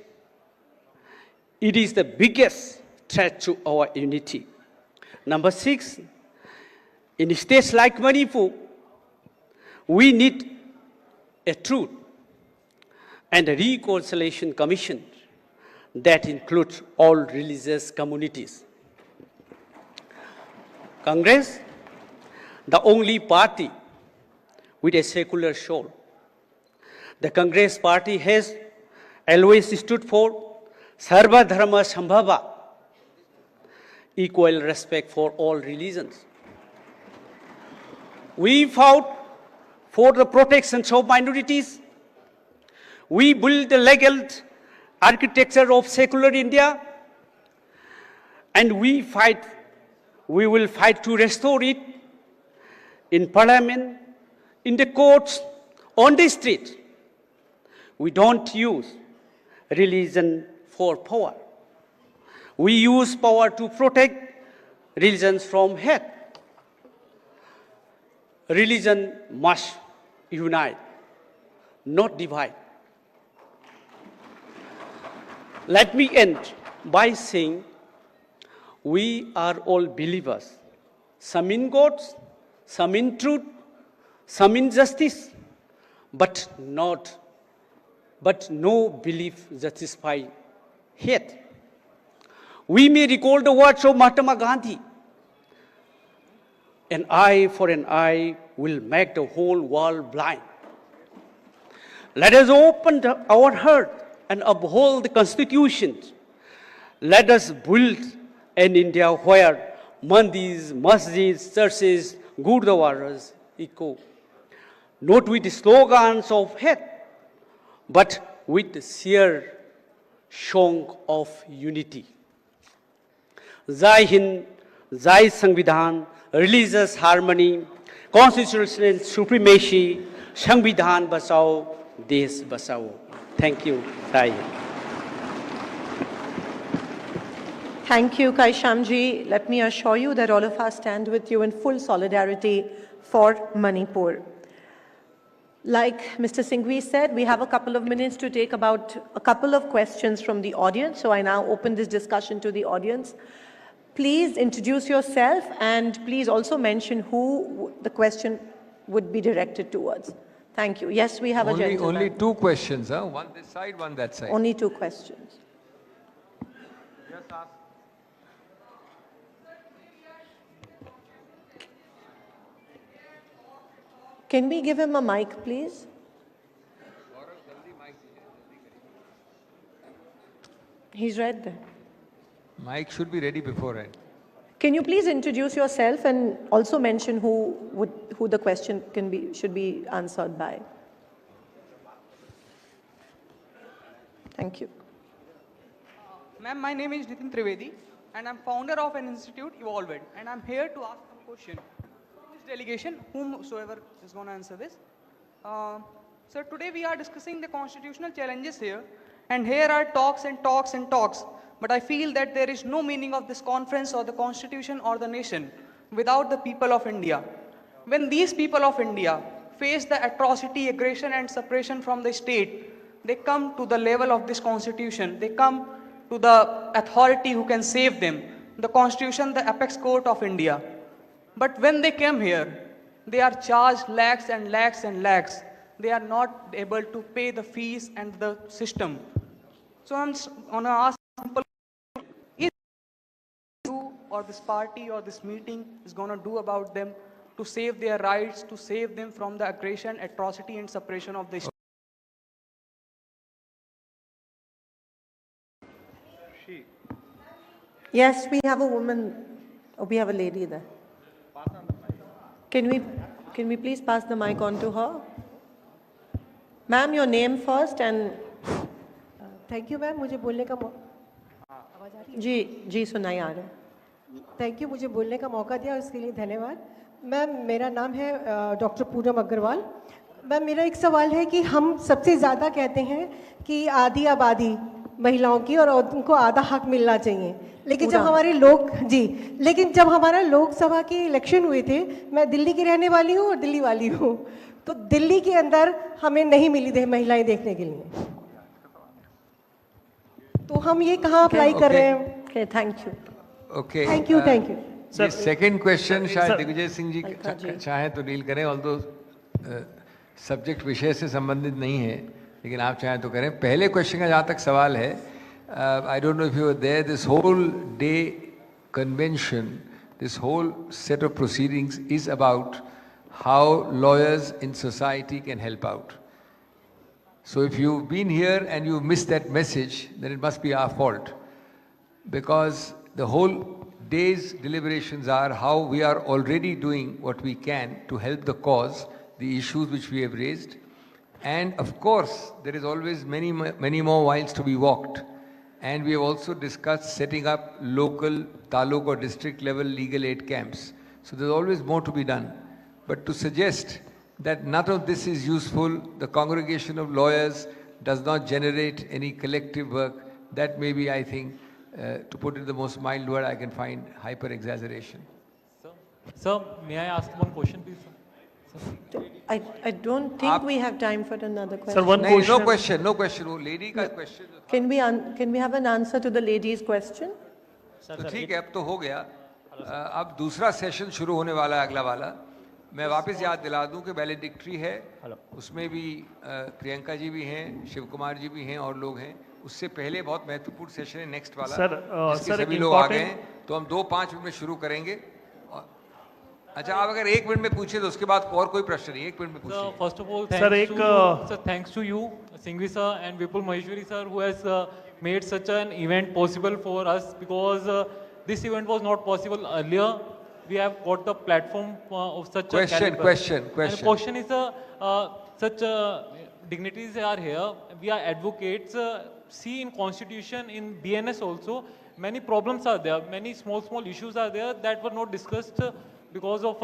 It is the biggest threat to our unity. Number six, in states like Manipur, we need a truth and a reconciliation commission that includes all religious communities. Congress, the only party with a secular soul. The Congress party has always stood for Sarva Dharma Sambhava, equal respect for all religions. We fought for the protection of minorities. We built the legal architecture of secular India, and we will fight to restore it in parliament, in the courts, on the street. We don't use religion for power. We use power to protect religions from hate. Religion must unite, not divide. Let me end by saying we are all believers, some in God, some in truth, some in justice, but no belief justifies hate. We may recall the words of Mahatma Gandhi. an eye for an eye will make the whole world blind. Let us open our heart and uphold the Constitution. Let us build an India where mandis, masjids, churches, gurdwaras echo, not with slogans of hate, but with the sheer song of unity. Jai Hind, Jai Samvidhan, religious harmony, constitutional supremacy, Samvidhan Bachao, Desh Bachao. Thank you. Jai Hind. Thank you, Kaishamji. Let me assure you that all of us stand with you in full solidarity for Manipur. Like Mr. Singhvi said, we have a couple of minutes to take about a couple of questions from the audience. So I now open this discussion to the audience. Please introduce yourself and please also mention who the question would be directed towards. Thank you. Yes, we have a gentleman. Only two questions, huh? One this side, one that side. Only two questions. Can we give him a mic, please? He's right there. Mic should be ready beforehand. Can you please introduce yourself and also mention who the question should be answered by? Thank you. Ma'am, my name is Nitin Trivedi, and I'm founder of an institute, Evolved, and I'm here to ask a question. This delegation, whomsoever is going to answer this. Sir, today we are discussing the constitutional challenges here, and here are talks and talks and talks. But I feel that there is no meaning of this conference or the constitution or the nation without the people of India. When these people of India face the atrocity, aggression and suppression from the state, they come to the level of this constitution. They come to the authority who can save them, the constitution, the apex court of India. But when they came here, they are charged lakhs and lakhs and lakhs. They are not able to pay the fees and the system. So I'm going to ask simple, is you or this party or this meeting is going to do about them to save their rights, to save them from the aggression, atrocity and suppression of the state? Yes, we have a woman, we have a lady there. Can we please pass the mic on to her? Ma'am, your name first and... Thank you, ma'am. मुझे बोलने का जी सुनाई आ रहा है. Thank you, मुझे बोलने का मौका दिया उसके लिए धन्यवाद. मैम, मेरा नाम है डॉक्टर पूनम अग्रवाल. मैम, मेरा एक सवाल है कि हम सबसे ज़्यादा कहते हैं कि आधी आबादी महिलाओं की और उनको आधा हक मिलना चाहिए, लेकिन जब हमारा लोकसभा के इलेक्शन हुए थे, मैं दिल्ली की रहने वाली हूँ और दिल्ली वाली हूँ, तो दिल्ली के अंदर हमें नहीं मिली थी महिलाएं देखने के लिए, तो हम ये कहाँ अप्लाई कर रहे हैं? Okay, thank you. Okay. Thank you. Sir, second question शायद दिग्विजय सिंह जी चाहें तो डील करें, although सब्जेक्ट विषय से संबंधित नहीं है, लेकिन आप चाहें तो करें. पहले क्वेश्चन का जहाँ तक सवाल है, I don't know if you were there, this whole day convention, this whole set of proceedings is about how lawyers in society can help out. So if you've been here and you missed that message, then it must be our fault. Because the whole day's deliberations are how we are already doing what we can to help the cause, the issues which we have raised. And of course, there is always many more miles to be walked. And we have also discussed setting up local, taluk or district level legal aid camps. So there's always more to be done. But to suggest that none of this is useful, the congregation of lawyers does not generate any collective work, that may be, I think, to put it in the most mild word I can find, hyper-exaggeration. Sir, may I ask one question, please? Sir? I don't think we have time for another question. Sir, one question. No question. वो lady का question. Can we have an answer to the lady's question? तो ठीक है, अब तो हो गया. अब दूसरा सेशन शुरू होने वाला है, अगला वाला. मैं वापस याद दिला दूं कि वैलेडिक्ट्री है, उसमें भी प्रियंका जी भी हैं, शिव कुमार जी भी हैं और लोग हैं. उससे पहले बहुत महत्वपूर्ण सेशन है नेक्स्ट वाला, सर सभी लोग आ गए हैं, तो हम 2-5 मिनट में शुरू करेंगे. अच्छा, आप अगर 1 मिनट में पूछे तो उसके बाद और कोई प्रश्न नहीं, 1 मिनट में पूछिए। First of all, thanks to you, Singhvi sir and Vipul Maheshwari sir, who has made such an event possible for us, because this event was not possible earlier. We have got the platform of such a caliber. Question. And the question is, such dignitaries are here. We are advocates. See, in Constitution, in BNS also, many problems are there. Many small issues are there that were not discussed because of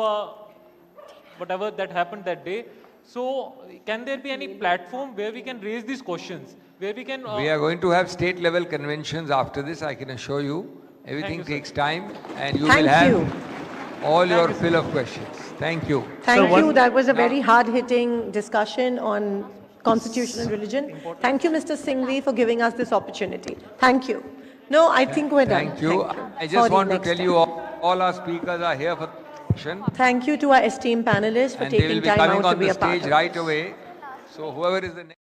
whatever that happened that day. So, can there be any platform where we can raise these questions? Where we can... we are going to have state level conventions after this, I can assure you. Everything you, takes time and you Thank will have you. all your fill of questions. Thank you. Thank you. That was a very hard-hitting discussion on Constitution and religion. Thank you, Mr. Singhvi, for giving us this opportunity. Thank you. No, I think we're done. Thank you. I just Sorry, want to next tell time. you all our speakers are here for the session. Thank you to our esteemed panelists for And they will taking be time coming out to on be the a part stage of right this. away. So whoever is the next